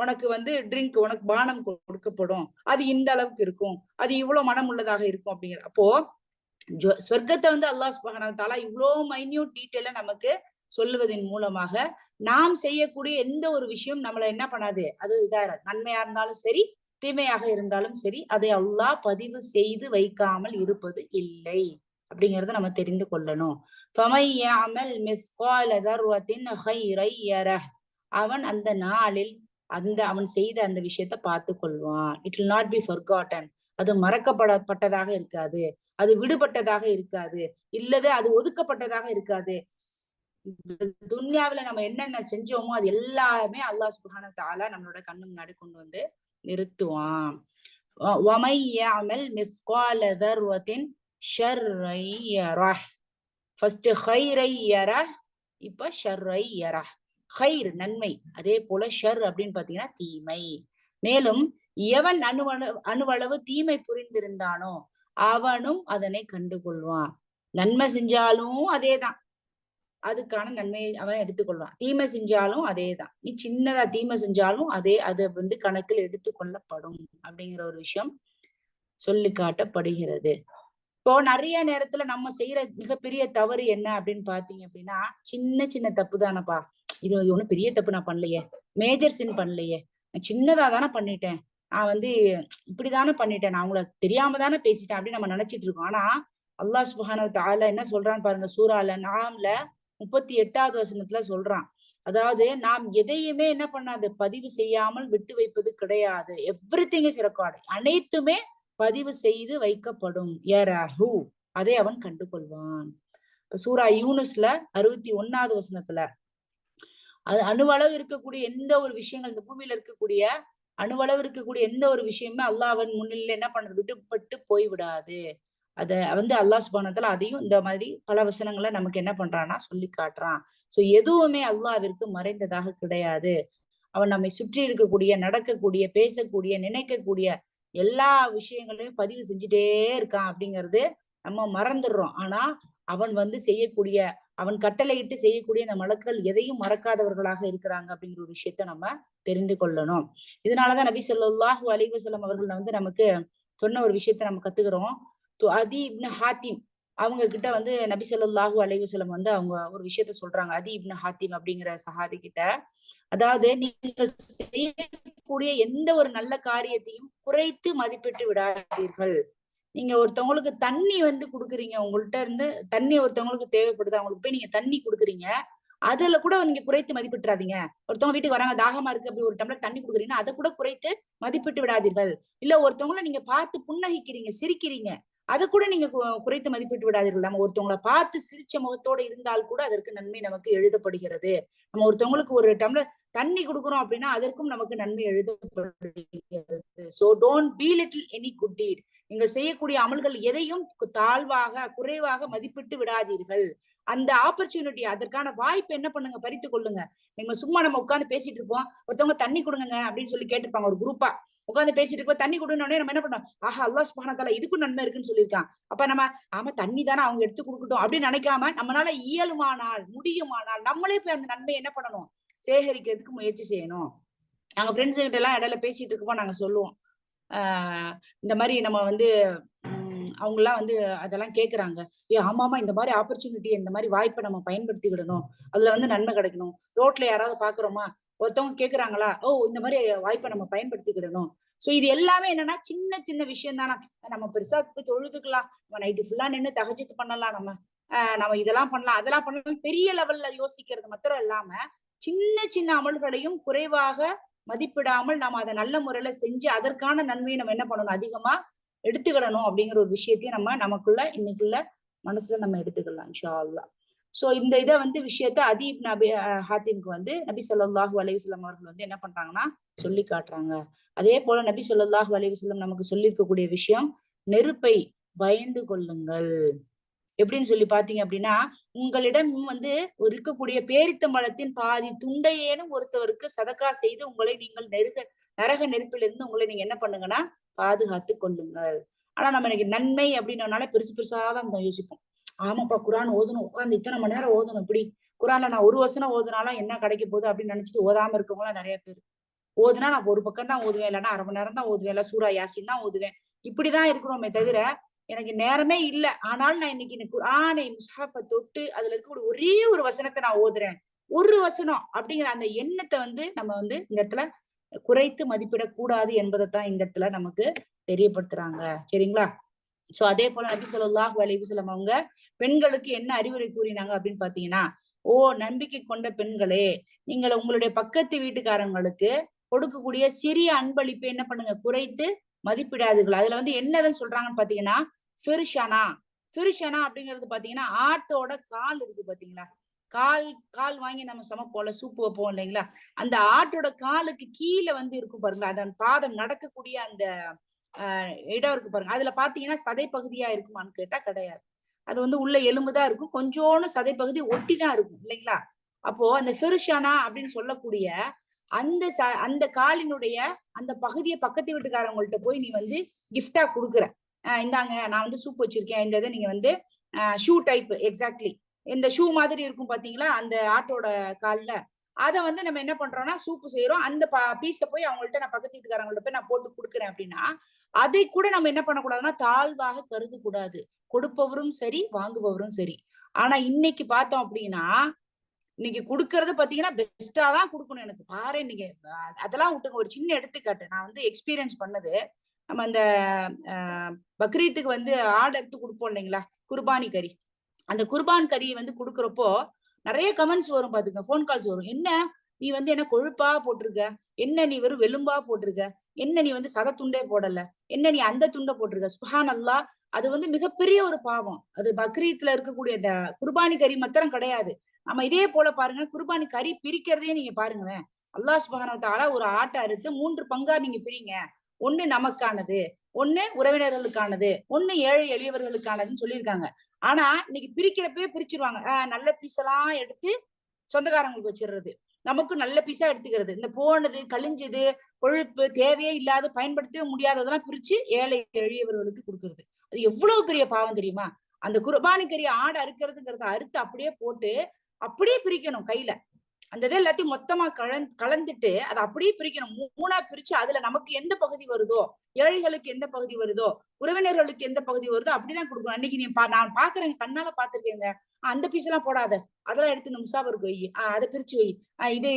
உனக்கு வந்து ட்ரிங்க், உனக்கு பானம் கொடுக்கப்படும், அது இந்த அளவுக்கு இருக்கும், அது இவ்வளவு மனம் உள்ளதாக இருக்கும் அப்படிங்கிற. அப்போ ஸ்வர்க்கத்தை வந்து அல்லாஹ் சுப்ஹானஹு வ தஆலா இவ்வளோ மைன்யூட் டீட்டெயில நமக்கு சொல்லுவதன் மூலமாக நாம் செய்யக்கூடிய எந்த ஒரு விஷயம் நம்மள என்ன பண்ணாது, அது நன்மையா இருந்தாலும் சரி தீமையாக இருந்தாலும் சரி அதை அல்லாஹ் பதிவு செய்து வைக்காமல் இருப்பது இல்லை அப்படிங்கறத நம்ம தெரிந்து கொள்ளணும். ஃபமை யஅமல் மிஸ்கால தர்வத்தின் கைரை யரஹ். அவன் அந்த நாளில் அவன் செய்த அந்த விஷயத்த பார்த்து கொள்வான். It will not be forgotten. அது மறக்கப்படப்பட்டதாக இருக்காது, அது விடுபட்டதாக இருக்காது, இல்லது அது ஒதுக்கப்பட்டதாக இருக்காது. துன்யாவில நம்ம என்னென்ன செஞ்சோமோ அது எல்லாமே அல்லாஹ் சுப்ஹானஹு வ தஆலா நம்மளோட கண்ணு முன்னாடி கொண்டு வந்து நிறுத்துவான். وَمَن يَعْمَلْ مِثْقَالَ ذَرَّةٍ شَرًّا يَرَهُ. ஃபர்ஸ்ட் خَيْرًا يَرَهُ, இப்ப ஷர்ரை யரஹ். ஹைர் நன்மை, அதே போல ஷர் அப்படின்னு பாத்தீங்கன்னா தீமை. மேலும் எவன் அணுவளவு தீமை புரிந்திருந்தானோ அவனும் அதனை கண்டுகொள்வான். நன்மை செஞ்சாலும் அதேதான், அதுக்கான நன்மையை அவன் எடுத்துக்கொள்வான். தீமை செஞ்சாலும் அதேதான், நீ சின்னதா தீமை செஞ்சாலும் அது வந்து கணக்கில் எடுத்துக்கொள்ளப்படும் அப்படிங்கிற ஒரு விஷயம் சொல்லி காட்டப்படுகிறது. இப்போ நிறைய நேரத்துல நம்ம செய்யற மிகப்பெரிய தவறு என்ன அப்படின்னு பாத்தீங்க அப்படின்னா, சின்ன சின்ன தப்பு தானப்பா, இது ஒண்ணும் பெரிய தப்பு நான் பண்ணலையே, மேஜர் சின் பண்ணலையே, நான் சின்னதா தானே பண்ணிட்டேன், நான் வந்து இப்படிதானே பண்ணிட்டேன், நான் உங்களை தெரியாம தானே பேசிட்டேன் அப்படின்னு நம்ம நினைச்சிட்டு இருக்கோம். ஆனா அல்லாஹ் சுப்ஹானஹு வ தஆலா என்ன சொல்றான்னு பாருங்க, சூரால நாம்ல 38வது வசனத்துல சொல்றான். அதாவது நாம் எதையுமே என்ன பண்ணாது, பதிவு செய்யாமல் விட்டு வைப்பது கிடையாது. எவ்ரிதிங் இஸ் ரெக்கார்ட், அனைத்துமே பதிவு செய்து வைக்கப்படும். யரஹு, அதை அவன் கண்டுகொள்வான். சூரா யூனுஸ்ல 61வது வசனத்துல அது அணுவளவு இருக்கக்கூடிய எந்த ஒரு விஷயங்கள், இந்த பூமியில இருக்கக்கூடிய அணுவளவு இருக்கக்கூடிய எந்த ஒரு விஷயமே அல்லாஹ்வின் முன்னிலையில என்ன பண்ணது, விட்டுப்பட்டு போய் விடாது. அத வந்து அல்லாஹ் சுப்ஹானஹு வ தஆலா அதையும் இந்த மாதிரி பல வசனங்களை நமக்கு என்ன பண்றான்னா சொல்லி காட்டுறான். சோ எதுவுமே அல்லாஹ்விற்கு மறைந்ததாக கிடையாது. அவன் நம்மை சுற்றி இருக்கக்கூடிய, நடக்கக்கூடிய, பேசக்கூடிய, நினைக்கக்கூடிய எல்லா விஷயங்களையும் பதிவு செஞ்சுட்டே இருக்கான் அப்படிங்கிறது நம்ம மறந்துடுறோம். ஆனா அவன் வந்து செய்யக்கூடிய, அவன் கட்டளையிட்டு செய்யக்கூடிய அந்த மலக்குகள் எதையும் மறக்காதவர்களாக இருக்கிறாங்க அப்படிங்கிற ஒரு விஷயத்த நம்ம தெரிந்து கொள்ளணும். இதனாலதான் நபி ஸல்லல்லாஹு அலைஹி வஸல்லம் அவர்கள் வந்து நமக்கு சொன்ன ஒரு விஷயத்த நம்ம கத்துக்கிறோம். அதி இப்னு ஹாத்திம் அவங்க கிட்ட வந்து நபி ஸல்லல்லாஹு அலைஹி வஸல்லம் வந்து அவங்க ஒரு விஷயத்த சொல்றாங்க. அதி இப்னு ஹாத்திம் அப்படிங்கிற சஹாபி கிட்ட, அதாவது நீங்கள் செய்யக்கூடிய எந்த ஒரு நல்ல காரியத்தையும் குறைத்து மதிப்பிட்டு விடாதீர்கள். நீங்க ஒருத்தவங்களுக்கு தண்ணி வந்து குடுக்குறீங்க, உங்கள்ட்ட இருந்து தண்ணி ஒருத்தவங்களுக்கு தேவைப்படுது, அவங்களுக்கு போய் நீங்க தண்ணி குடுக்குறீங்க, அதுல கூட நீங்க குறைத்து மதிப்பிட்டுறாதீங்க. ஒருத்தவங்க வீட்டுக்கு வராங்க, தாகமா இருக்கு, அப்படி ஒரு டம்ளர் தண்ணி குடுக்குறீங்கன்னா அதை கூட குறைத்து மதிப்பிட்டு விடாதீர்கள். இல்ல ஒருத்தவங்கள நீங்க பார்த்து புன்னகிக்கிறீங்க, சிரிக்கிறீங்க, அதை கூட நீங்க குறைத்து மதிப்பிட்டு விடாதீர்கள். நம்ம ஒருத்தவங்களை பார்த்து சிரிச்ச முகத்தோட இருந்தால் கூட அதற்கு நன்மை நமக்கு எழுதப்படுகிறது. நம்ம ஒருத்தவங்களுக்கு ஒரு டம்ளர் தண்ணி கொடுக்குறோம் அப்படின்னா அதற்கும் நமக்கு நன்மை எழுதப்படுகிறது. So don't belittle any good deed. நீங்கள் செய்யக்கூடிய அமல்கள் எதையும் தாழ்வாக, குறைவாக மதிப்பிட்டு விடாதீர்கள். அந்த ஆப்பர்ச்சுனிட்டி, அதற்கான வாய்ப்பு என்ன பண்ணுங்க, பறித்து கொள்ளுங்க. நம்ம உட்கார்ந்து பேசிட்டு இருப்போம், ஒருத்தவங்க தண்ணி கொடுங்க அப்படின்னு சொல்லி கேட்டிருப்பாங்க, ஒரு குரூப்பா உட்கார்ந்து பேசிட்டு இருப்போம், தண்ணி கொடுன்னு நம்ம என்ன பண்ணோம், ஆஹா அல்லாஹ் சுப்ஹானஹு வ தஆலா இதுக்கும் நன்மை இருக்குன்னு சொல்லியிருக்கான், அப்ப நம்ம ஆமா தண்ணி தானே அவங்க எடுத்து கொடுக்கட்டும் அப்படின்னு நினைக்காம, நம்மளால இயலுமானால், முடியுமானால் நம்மளே போய் அந்த நன்மை என்ன பண்ணணும், சேகரிக்கிறதுக்கு முயற்சி செய்யணும். நாங்க ஃப்ரெண்ட்ஸ் கிட்ட எல்லாம் இடையில பேசிட்டு இருக்கப்போ நாங்க சொல்லுவோம், இந்த மாதிரி நம்ம வந்து அவங்க எல்லாம் வந்து அதெல்லாம் கேக்குறாங்க, ஆமாமா இந்த மாதிரி ஆப்பர்ச்சுனிட்டி, இந்த மாதிரி வாய்ப்பை நம்ம பயன்படுத்திக்கிடணும், அதுல வந்து நன்மை கிடைக்கணும். ரோட்ல யாராவது பாக்குறோமா, ஒருத்தவங்க கேக்குறாங்களா, ஓ இந்த மாதிரி வாய்ப்பை நம்ம பயன்படுத்திக்கிடணும். சோ இது எல்லாமே என்னன்னா சின்ன சின்ன விஷயம் தானே. நம்ம பெருசா போய் தொழுதுக்கலாம், நம்ம நைட்டு ஃபுல்லா நின்று தஹஜ்ஜுத் பண்ணலாம், நம்ம இதெல்லாம் பண்ணலாம் அதெல்லாம் பண்ணலாம், பெரிய லெவல்ல யோசிக்கிறது மாத்திரம் இல்லாம சின்ன சின்ன அமல்களையும் குறைவாக மதிப்பிடாமல் நாம அதை நல்ல முறையில செஞ்சு அதற்கான நன்மையை நம்ம என்ன பண்ணணும், அதிகமா எடுத்துக்கிடணும் அப்படிங்கிற ஒரு விஷயத்தையும் நம்ம நமக்குள்ள இன்னைக்குள்ள மனசுல நம்ம எடுத்துக்கலாம் இன்ஷா அல்லாஹ். சோ இந்த இதை வந்து விஷயத்த அதி இப்னு அபி ஹாத்திம்க்கு வந்து நபி ஸல்லல்லாஹு அலைஹி வஸல்லம் அவர்கள் வந்து என்ன பண்றாங்கன்னா சொல்லி காட்டுறாங்க. அதே போல நபி ஸல்லல்லாஹு அலைஹி வஸல்லம் நமக்கு சொல்லி இருக்கக்கூடிய விஷயம், நெருப்பை பயந்து கொள்ளுங்கள். எப்படின்னு சொல்லி பாத்தீங்க அப்படின்னா, உங்களிடம் வந்து இருக்கக்கூடிய பேரித்தம்பழத்தின் பாதி துண்டையேனும் ஒருத்தவருக்கு சதக்கா செய்து உங்களை நீங்கள் நரக நெருப்பிலிருந்து உங்களை நீங்க என்ன பண்ணுங்கன்னா பாதுகாத்து கொள்ளுங்கள். ஆனா நம்ம இன்னைக்கு நன்மை அப்படின்னனால பெருசு பெருசாதான் யோசிப்போம். ஆமாப்பா குரான் ஓதணும், உட்கார்ந்து இத்தனை மணி நேரம் ஓதணும், இப்படி குரான்ல நான் ஒரு வசனம் ஓதுனாலும் என்ன கிடைக்க போகுது அப்படின்னு நினைச்சிட்டு ஓதாம இருக்கவங்க எல்லாம் நிறைய பேர். ஓதுனா நான் ஒரு பக்கம் தான் ஓதுவேன், இல்லைன்னா அரை மணி நேரம் தான் ஓதுவேன், இல்ல சூரா யாசின் தான் ஓதுவேன், இப்படிதான் இருக்கிறோமே தவிர எனக்கு நேரமே இல்ல. ஆனாலும் நான் இன்னைக்கு குர்ஆனை முஸ்ஹாஃப தொட்டு அதுல இருக்கக்கூடிய ஒரே ஒரு வசனத்தை நான் ஓதுறேன், ஒரு வசனம் அப்படிங்கிற அந்த எண்ணத்தை வந்து நம்ம வந்து இந்த இடத்துல குறைத்து மதிப்பிடக் கூடாது என்பதைத்தான் இந்த இடத்துல நமக்கு தெரியப்படுத்துறாங்க. சரிங்களா? சோ அதே போல நபி ஸல்லல்லாஹு அலைஹி வஸல்லம் அவங்க பெண்களுக்கு என்ன அறிவுரை கூறினாங்க அப்படின்னு பாத்தீங்கன்னா, ஓ நம்பிக்கை கொண்ட பெண்களே, நீங்கள் உங்களுடைய பக்கத்து வீட்டுக்காரங்களுக்கு கொடுக்கக்கூடிய சிறிய அன்பளிப்பை என்ன பண்ணுங்க, குறைத்து மதிப்பிடாதுகள். அதுல வந்து என்னதுன்னு சொல்றாங்கன்னு பாத்தீங்கன்னா ஃபிர்ஷனா. ஃபிர்ஷனா அப்படிங்கிறது பாத்தீங்கன்னா ஆட்டோட கால் இருக்கு பாத்தீங்களா, கால் கால் வாங்கி நம்ம சமைப்போம்ல, சூப்பு வைப்போம் இல்லைங்களா, அந்த ஆட்டோட காலுக்கு கீழே வந்து இருக்கும் பாருங்களா, அதன் பாதம் நடக்கக்கூடிய அந்த இடம் இருக்கு பாருங்க, அதுல பாத்தீங்கன்னா சதை பகுதியா இருக்குமான்னு கேட்டா கிடையாது. அது வந்து உள்ள எலும்புதான் இருக்கும், கொஞ்சோன்னு சதை பகுதி ஒட்டி தான் இருக்கும் இல்லைங்களா. அப்போ அந்த ஃபிர்ஷானா அப்படின்னு சொல்லக்கூடிய அந்த அந்த காலினுடைய அந்த பகுதியை பக்கத்து வீட்டுக்காரவங்கள்ட்ட போய் நீ வந்து கிஃப்டா கொடுக்குற, இந்தாங்க நான் வந்து சூப் வச்சிருக்கேன், இந்த இதை நீங்க வந்து ஷூ டைப் எக்ஸாக்ட்லி இந்த ஷூ மாதிரி இருக்கும் பாத்தீங்களா அந்த ஆட்டோட கால்ல, அதை வந்து நம்ம என்ன பண்றோம்னா சூப்பு செய்யறோம், அந்த பீஸை போய் அவங்கள்ட்ட நான் பக்கத்து வீட்டுக்காரங்கள்ட்ட போய் நான் போட்டு கொடுக்குறேன் அப்படின்னா அதை கூட நம்ம என்ன பண்ணக்கூடாதுன்னா தாழ்வாக கருத கூடாது, கொடுப்பவரும் சரி வாங்குபவரும் சரி. ஆனா இன்னைக்கு பார்த்தோம் அப்படின்னா இன்னைக்கு குடுக்கறது பாத்தீங்கன்னா பெஸ்டா தான் கொடுக்கணும். எனக்கு பாரு நீங்க அதெல்லாம் விட்டுங்க, ஒரு சின்ன எடுத்துக்காட்டு நான் வந்து எக்ஸ்பீரியன்ஸ் பண்ணது. நம்ம அந்த பக்ரீத்துக்கு வந்து ஆடு எடுத்து கொடுப்போம் இல்லைங்களா, குர்பானி கறி. அந்த குர்பான் கறியை வந்து கொடுக்குறப்போ நிறைய கமெண்ட்ஸ் வரும் பாத்துங்க, போன் கால்ஸ் வரும். என்ன நீ வந்து என்ன கொழுப்பா போட்டிருக்க, என்ன நீ வெறும் வெளும்பா போட்டிருக்க, என்ன நீ வந்து சத துண்டே போடல, என்ன நீ அந்த துண்டை போட்டிருக்க, சுப்ஹான் அல்லாஹ். அது வந்து மிகப்பெரிய ஒரு பாவம். அது பக்ரீத்ல இருக்கக்கூடிய இந்த குர்பானி கறி மாத்திரம் கிடையாது. நம்ம இதே போல பாருங்க, குர்பானி கறி பிரிக்கிறதே நீங்க பாருங்களேன். அல்லாஹ் சுப்ஹானஹு வ தஆலா ஒரு ஆட்டை அறுத்து 3 பங்கா நீங்க பிரிங்க, ஒண்ணு நமக்கானது, ஒண்ணு உறவினர்களுக்கானது, ஒண்ணு ஏழை எளியவர்களுக்கானதுன்னு சொல்லியிருக்காங்க. ஆனா இன்னைக்கு பிரிக்கிறப்பவே பிரிச்சிருவாங்க, நல்ல பீஸ் எல்லாம் எடுத்து சொந்தக்காரங்களுக்கு வச்சிடுறது, நமக்கு நல்ல பீஸா எடுத்துக்கிறது, இந்த போனது கழிஞ்சது கொழுப்பு தேவையே இல்லாத பயன்படுத்தவே முடியாததெல்லாம் பிரிச்சு ஏழை எளியவர்களுக்கு கொடுக்கறது. அது எவ்வளவு பெரிய பாவம் தெரியுமா. அந்த குர்பானி கறி ஆடு அறுக்கிறதுங்கிறத அறுத்து அப்படியே போட்டு அப்படியே பிரிக்கணும் கையில, அந்த இதை எல்லாத்தையும் மொத்தமா கலந்துட்டு அதை அப்படியே பிரிக்கணும், மூணா பிரிச்சு அதுல நமக்கு எந்த பகுதி வருதோ, ஏழைகளுக்கு எந்த பகுதி வருதோ, உறவினர்களுக்கு எந்த பகுதி வருதோ அப்படிதான் கொடுக்கணும். அன்னைக்கு நீ நான் பாக்குறேன், கண்ணால பாத்துருக்கேங்க, அந்த பீஸ் எல்லாம் போடாத, அதெல்லாம் எடுத்து இந்த முசாபருக்கு வை, அதை பிரிச்சு வை,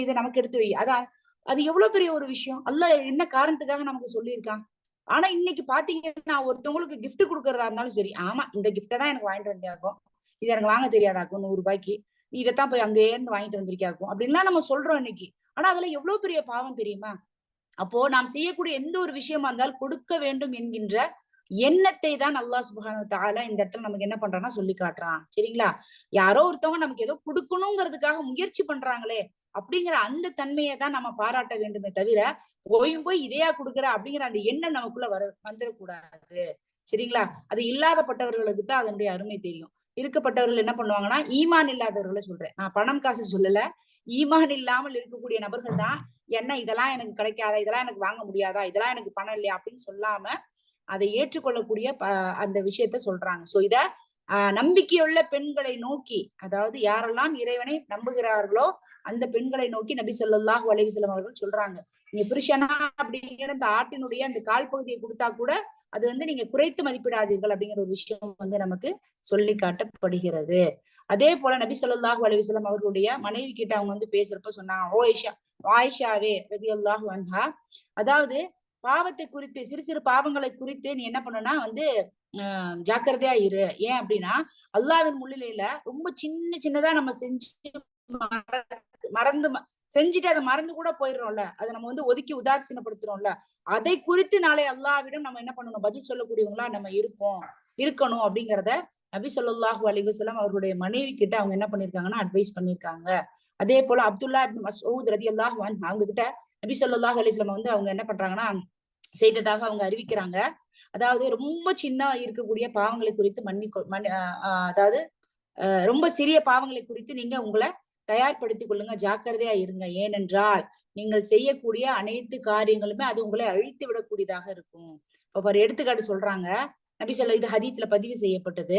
இதை நமக்கு எடுத்து வை. அதான் அது எவ்வளவு பெரிய ஒரு விஷயம், அல்லாஹ் என்ன காரணத்துக்காக நமக்கு சொல்லியிருக்கான். ஆனா இன்னைக்கு பாத்தீங்கன்னா ஒருத்தவங்களுக்கு கிஃப்ட் கொடுக்கறதா இருந்தாலும் சரி, ஆமா இந்த கிஃப்ட தான் எனக்கு வாங்கிட்டு வந்தாக்கும், இது எனக்கு வாங்க தெரியாதாக்கும், 100 ரூபாய்க்கு நீ இதைத்தான் போய் அங்கே இருந்து வாங்கிட்டு வந்திருக்காக்கும் அப்படின்லாம் நம்ம சொல்றோம் இன்னைக்கு. ஆனா அதுல எவ்வளவு பெரிய பாவம் தெரியுமா. அப்போ நாம் செய்யக்கூடிய எந்த ஒரு விஷயமா இருந்தாலும் கொடுக்க வேண்டும் என்கின்ற எண்ணத்தை தான் அல்லாஹ் சுப்ஹானஹு வ தஆலா இந்த இடத்துல நமக்கு என்ன பண்றான்னா சொல்லி காட்டுறான். சரிங்களா. யாரோ ஒருத்தவங்க நமக்கு ஏதோ கொடுக்கணுங்கிறதுக்காக முயற்சி பண்றாங்களே அப்படிங்கிற அந்த தன்மையை தான் நம்ம பாராட்ட வேண்டுமே தவிர, போய் இதையா கொடுக்குற அப்படிங்கிற அந்த எண்ணம் நமக்குள்ள வந்துடக்கூடாது. சரிங்களா. அது இல்லாதப்பட்டவர்களுக்கு தான் அதனுடைய அருமை தெரியும். இருக்கப்பட்டவர்கள் என்ன பண்ணுவாங்கன்னா, ஈமான் இல்லாதவர்களை சொல்றேன், நான் பணம் காசு சொல்லல, ஈமான் இல்லாமல் இருக்கக்கூடிய நபர்கள் தான் என்ன இதெல்லாம் எனக்கு கிடைக்காதா, இதெல்லாம் எனக்கு வாங்க முடியாதா, இதெல்லாம் எனக்கு பணம் இல்லையா அப்படின்னு சொல்லாம அதை ஏற்றுக்கொள்ளக்கூடிய அந்த விஷயத்த சொல்றாங்க. சோ இத நம்பிக்கையுள்ள பெண்களை நோக்கி, அதாவது யாரெல்லாம் இறைவனை நம்புகிறார்களோ அந்த பெண்களை நோக்கி நபி ஸல்லல்லாஹு அலைஹி வஸல்லம் அவர்கள் சொல்றாங்க, நீங்க புருஷனா அப்படிங்கிற அந்த ஆட்டினுடைய அந்த கால் பகுதியை கொடுத்தா கூட அது வந்து நீங்க குறைத்து மதிப்பிடாதீர்கள் அப்படிங்கிற ஒரு விஷயம் வந்து நமக்கு சொல்லி காட்டப்படுகிறது. அதே போல நபி ஸல்லல்லாஹு அலைஹி வஸல்லம் அவர்களுடைய மனைவி கிட்ட அவங்க வந்து பேசுறப்ப சொன்னாங்க, ஆயிஷாவே ரலியல்லாஹு அன்ஹா, அதாவது பாவத்தை குறித்து, சிறு சிறு பாவங்களை குறித்து நீ என்ன பண்ணனா வந்து ஜாக்கிரதையா இரு. ஏன் அப்படின்னா அல்லாஹ்வின் முன்னிலையில ரொம்ப சின்னதா நம்ம செஞ்சு மறந்து செஞ்சுட்டு அதை மறந்து கூட போயிடுறோம்ல, அதை நம்ம வந்து ஒதுக்கி உதாசீனப்படுத்துறோம்ல, அதை குறித்து நாளை அல்லாஹ்விடம் நம்ம என்ன பண்ணணும், பதில் சொல்லக்கூடியவங்களா நம்ம இருக்கணும் அப்படிங்கிறத நபி ஸல்லல்லாஹு அலைஹி வஸல்லம் அவர்களுடைய மனைவி கிட்ட அவங்க என்ன பண்ணிருக்காங்கன்னா அட்வைஸ் பண்ணிருக்காங்க. அதே போல அப்துல்லா இப்னு மஸ்ஊத் ரலியல்லாஹு அன்ஹு அவங்க கிட்ட நபி ஸல்லல்லாஹு அலைஹி வஸல்லம் வந்து அவங்க என்ன பண்றாங்கன்னா செய்ததாக அவங்க அறிவிக்கிறாங்க. அதாவது ரொம்ப சின்ன இருக்கக்கூடிய பாவங்களை குறித்து அதாவது ரொம்ப சிறிய பாவங்களை குறித்து நீங்க உங்களை தயார்படுத்திக் கொள்ளுங்க, ஜாக்கிரதையா இருங்க. ஏனென்றால் நீங்கள் செய்யக்கூடிய அனைத்து காரியங்களுமே அது உங்களை அழித்து விடக்கூடியதாக இருக்கும். இப்ப ஒரு எடுத்துக்காட்டு சொல்றாங்க நபி ஸல்லல்லாஹு, இது ஹதீத்ல பதிவு செய்யப்பட்டது.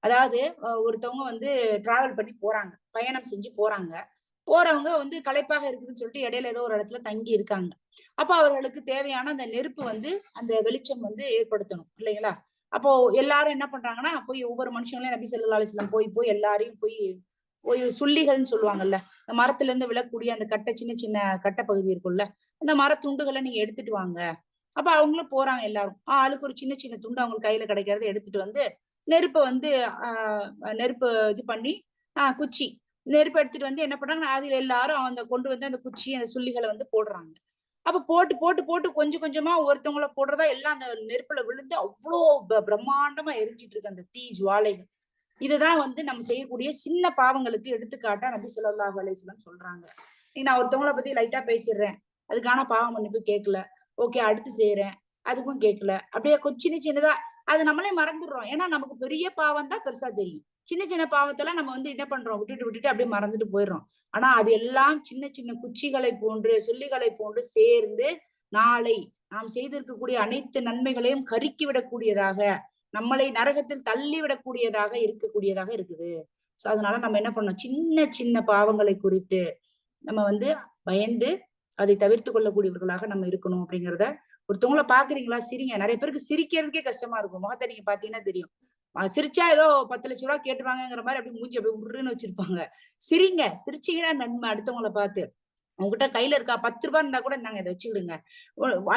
அதாவது ஒருத்தவங்க வந்து டிராவல் பண்ணி போறாங்க, பயணம் செஞ்சு போறாங்க. போறவங்க வந்து களைப்பாக இருக்குதுன்னு சொல்லிட்டு இடையில ஏதோ ஒரு இடத்துல தங்கி இருக்காங்க. அப்ப அவர்களுக்கு தேவையான அந்த நெருப்பு வந்து அந்த வெளிச்சம் வந்து ஏற்படுத்தணும் இல்லைங்களா. அப்போ எல்லாரும் என்ன பண்றாங்கன்னா போய் ஒவ்வொரு மனுஷங்களையும் நபி ஸல்லல்லாஹு அலைஹி வஸல்லம் போய் எல்லாரையும் போய் சுள்ளிகள்னு சொல்லுவாங்கல்ல, இந்த மரத்துல இருந்து விழக்கூடிய அந்த கட்டை, சின்ன சின்ன கட்டை பகுதி இருக்கும்ல, அந்த மரத்துண்டுகளை நீங்க எடுத்துட்டு வாங்க. அப்ப அவங்களும் போறாங்க எல்லாரும், ஆளுக்கு ஒரு சின்ன சின்ன துண்டு அவங்களுக்கு கையில கிடைக்கிறத எடுத்துட்டு வந்து நெருப்பை வந்து நெருப்பு இது பண்ணி குச்சி நெருப்பு எடுத்துட்டு வந்து என்ன பண்றாங்க, அதுல எல்லாரும் அந்த கொண்டு வந்து அந்த குச்சி அந்த சுள்ளிகளை வந்து போடுறாங்க. அப்ப போட்டு போட்டு போட்டு கொஞ்சம் கொஞ்சமா ஒருத்தவங்களை போடுறதா எல்லாம் அந்த நெருப்புல விழுந்து அவ்வளோ பிரம்மாண்டமா எரிஞ்சிட்டு இருக்கு அந்த தீ ஜுவாலைகள். இதுதான் வந்து நம்ம செய்யக்கூடிய சின்ன பாவங்களுக்கு எடுத்துக்காட்டா நபி ஸல்லல்லாஹு அலைஹி வஸல்லம் சொல்றாங்க. நான் ஒருத்தவங்களை பத்தி லைட்டா பேசிடுறேன், அதுக்கான பாவம் மன்னிப்பு கேட்கல, ஓகே அடுத்து செய்யறேன், அதுக்கும் கேட்கல, அப்படியே சின்ன சின்னதா அது நம்மளே மறந்துடுறோம். ஏன்னா நமக்கு பெரிய பாவம் தான் பெருசா தெரியும். சின்ன சின்ன பாவத்தெல்லாம் நம்ம வந்து என்ன பண்றோம், விட்டுட்டு விட்டுட்டு அப்படியே மறந்துட்டு போயிடுறோம். ஆனா அது எல்லாம் சின்ன சின்ன குச்சிகளை போன்று சொல்லிகளை போன்று சேர்ந்து நாளை நாம் செய்திருக்கக்கூடிய அனைத்து நன்மைகளையும் கருக்கி விடக்கூடியதாக, நம்மளை நரகத்தில் தள்ளி விடக்கூடியதாக இருக்கக்கூடியதாக இருக்குது. சோ அதனால நம்ம என்ன பண்ணோம், சின்ன சின்ன பாவங்களை குறித்து நம்ம வந்து பயந்து அதை தவிர்த்து கொள்ளக்கூடியவர்களாக நம்ம இருக்கணும் அப்படிங்கிறத. ஒருத்தவங்கள பாக்குறீங்களா, சிரிங்க. நிறைய பேருக்கு சிரிக்கிறதுக்கே கஷ்டமா இருக்கும். முகத்தை நீங்க பாத்தீங்கன்னா தெரியும். சிரிச்சா ஏதோ 10 லட்சம் ரூபாய் கேட்டுருவாங்கிற மாதிரி அப்படி மூஞ்சி அப்படியே உருன்னு வச்சிருப்பாங்க. சிரிங்க, சிரிச்சீங்கன்னா நன்மை அடுத்தவங்களை பார்த்து. உங்ககிட்ட கையில இருக்கா 10 ரூபாய் இருந்தா கூட நாங்க இதை வச்சுக்கிடுங்க.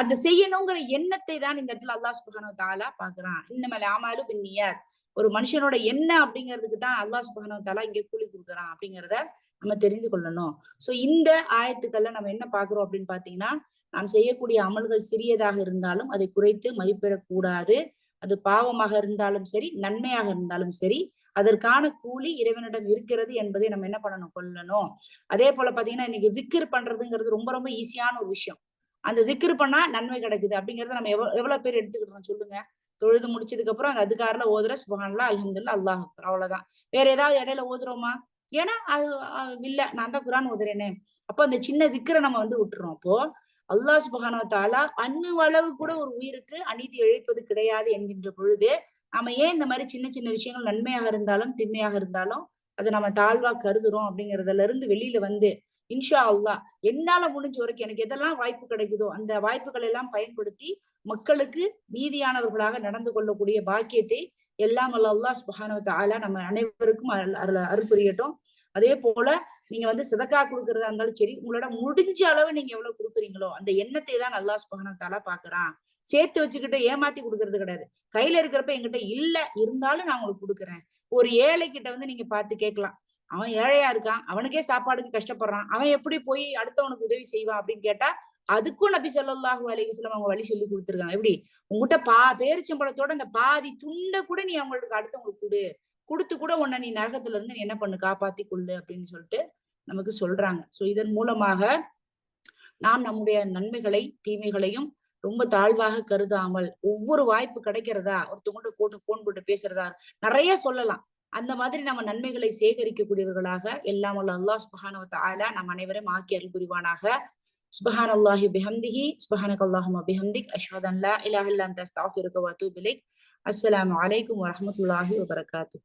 அந்த செய்யணுங்கிற எண்ணத்தை தான் இந்த இடத்துல அல்லாஹ் சுப்ஹானஹு வ தஆலா பாக்குறான். இன்னமல் அமாலு பின்னியாத். ஒரு மனுஷனோட எண்ணம் அப்படிங்கிறதுக்கு தான் அல்லாஹ் சுப்ஹானஹு வ தஆலா இங்க கூலி கொடுக்குறான் அப்படிங்கிறத நம்ம தெரிந்து கொள்ளணும். சோ இந்த ஆயத்துக்கள்ல நம்ம என்ன பாக்குறோம் அப்படின்னு பாத்தீங்கன்னா, நாம் செய்யக்கூடிய அமல்கள் சிறியதாக இருந்தாலும் அதை குறைத்து மதிப்பிடக்கூடாது. அது பாவமாக இருந்தாலும் சரி, நன்மையாக இருந்தாலும் சரி, அதற்கான கூலி இறைவனிடம் இருக்கிறது என்பதை நம்ம என்ன பண்ணணும், கொள்ளணும். அதே போல பாத்தீங்கன்னா இன்னைக்கு திக்ர் பண்றதுங்கிறது ரொம்ப ரொம்ப ஈஸியான ஒரு விஷயம். அந்த திக்ர் பண்ணா நன்மை கிடைக்குது அப்படிங்கறத நம்ம எவ்வளவு பேர் எடுத்துக்கிட்டோம் சொல்லுங்க. தொழுது முடிச்சதுக்கு அப்புறம் அந்த அதுக்காரில ஓதுற சுப்ஹானல்லாஹ், அல்ஹம்துலில்லாஹ், அல்லாஹ் அக்பர், அவ்வளவுதான். வேற ஏதாவது இடையில ஓதுறோமா? ஏன்னா அது இல்ல, நான் தான் குர்ஆன் ஓதுறேனே. அப்ப அந்த சின்ன திக்ரை நம்ம வந்து விட்டுறோம். அப்போ அல்லாஹ் சுப்ஹானஹு வ தஆலா அணுவளவு கூட ஒரு உயிருக்கு அநீதி இழைப்பது கிடையாது என்கின்ற பொழுது, நாம ஏன் இந்த மாதிரி சின்ன சின்ன விஷயங்கள் நன்மையாக இருந்தாலும் தீமையாக இருந்தாலும் அதை நம்ம தாழ்வா கருதுறோம் அப்படிங்கறதுல இருந்து வெளியில வந்து இன்ஷா அல்லாஹ் என்னால முடிஞ்ச வரைக்கும் எனக்கு எதெல்லாம் வாய்ப்பு கிடைக்குதோ அந்த வாய்ப்புகள் எல்லாம் பயன்படுத்தி மக்களுக்கு நீதியானவர்களாக நடந்து கொள்ளக்கூடிய பாக்கியத்தை எல்லாம் வல்ல அல்லாஹ் சுப்ஹானஹு வ தஆலா நம்ம அனைவருக்கும் அருள் புரியட்டும். அதே போல நீங்க வந்து சதக்கா கொடுக்கறதா இருந்தாலும் சரி, உங்களோட முடிஞ்ச அளவு நீங்க எவ்வளவு கொடுக்குறீங்களோ அந்த எண்ணத்தை தான் அல்லாஹ் சுப்ஹானஹு வ தஆலா பாக்குறான். சேர்த்து வச்சுக்கிட்டு ஏமாத்தி கொடுக்கறது கிடையாது. கையில இருக்கிறப்ப என்கிட்ட இல்ல, இருந்தாலும் நான் உங்களுக்கு கொடுக்குறேன். ஒரு ஏழை கிட்ட வந்து நீங்க பார்த்து கேட்கலாம். அவன் ஏழையா இருக்கான், அவனுக்கே சாப்பாடுக்கு கஷ்டப்படுறான், அவன் எப்படி போய் அடுத்தவனுக்கு உதவி செய்வான் அப்படின்னு கேட்டா, அதுக்கும் நபி ஸல்லல்லாஹு அலைஹி வஸல்லம் அவங்க வழி சொல்லி கொடுத்திருக்காங்க. எப்படி, உங்ககிட்ட பேரிச்சம்பழத்தோட அந்த பாதி துண்ட கூட நீ அவங்களுக்கு அடுத்தவங்களுக்கு கொடு, கொடுத்து கூட உன்னை நீ நரகத்துல இருந்து நீ என்ன பண்ணு, காப்பாத்தி கொள்ளு அப்படின்னு சொல்லிட்டு நமக்கு சொல்றாங்க. சோ இதன் மூலமாக நாம் நம்முடைய நன்மைகளை தீமைகளையும் ரொம்ப தாழ்வாக கருதாமல், ஒவ்வொரு வாய்ப்பு கிடைக்கிறதா ஒருத்தவங்கள்ட்ட போன் போட்டு பேசுறதா நிறைய சொல்லலாம். அந்த மாதிரி நம்ம நன்மைகளை சேகரிக்கக்கூடியவர்களாக எல்லாம் வல்ல அல்லாஹ் சுப்ஹானஹு வ தஆலா நம் அனைவரையும் ஆக்கி அருள் புரிவானாக. சுப்ஹானல்லாஹி பிஹம்திஹி, சுப்ஹானக்கல்லாஹும்ம பிஹம்திக், அஷ்ஹது அன் லா இலாஹா இல்லா அன்த அஸ்தக்ஃபிருக வ அத்தூபு இலைக். அஸ்ஸலாமு அலைக்கும் வரஹ்மத்துல்லாஹி வ பரகாத்துஹு.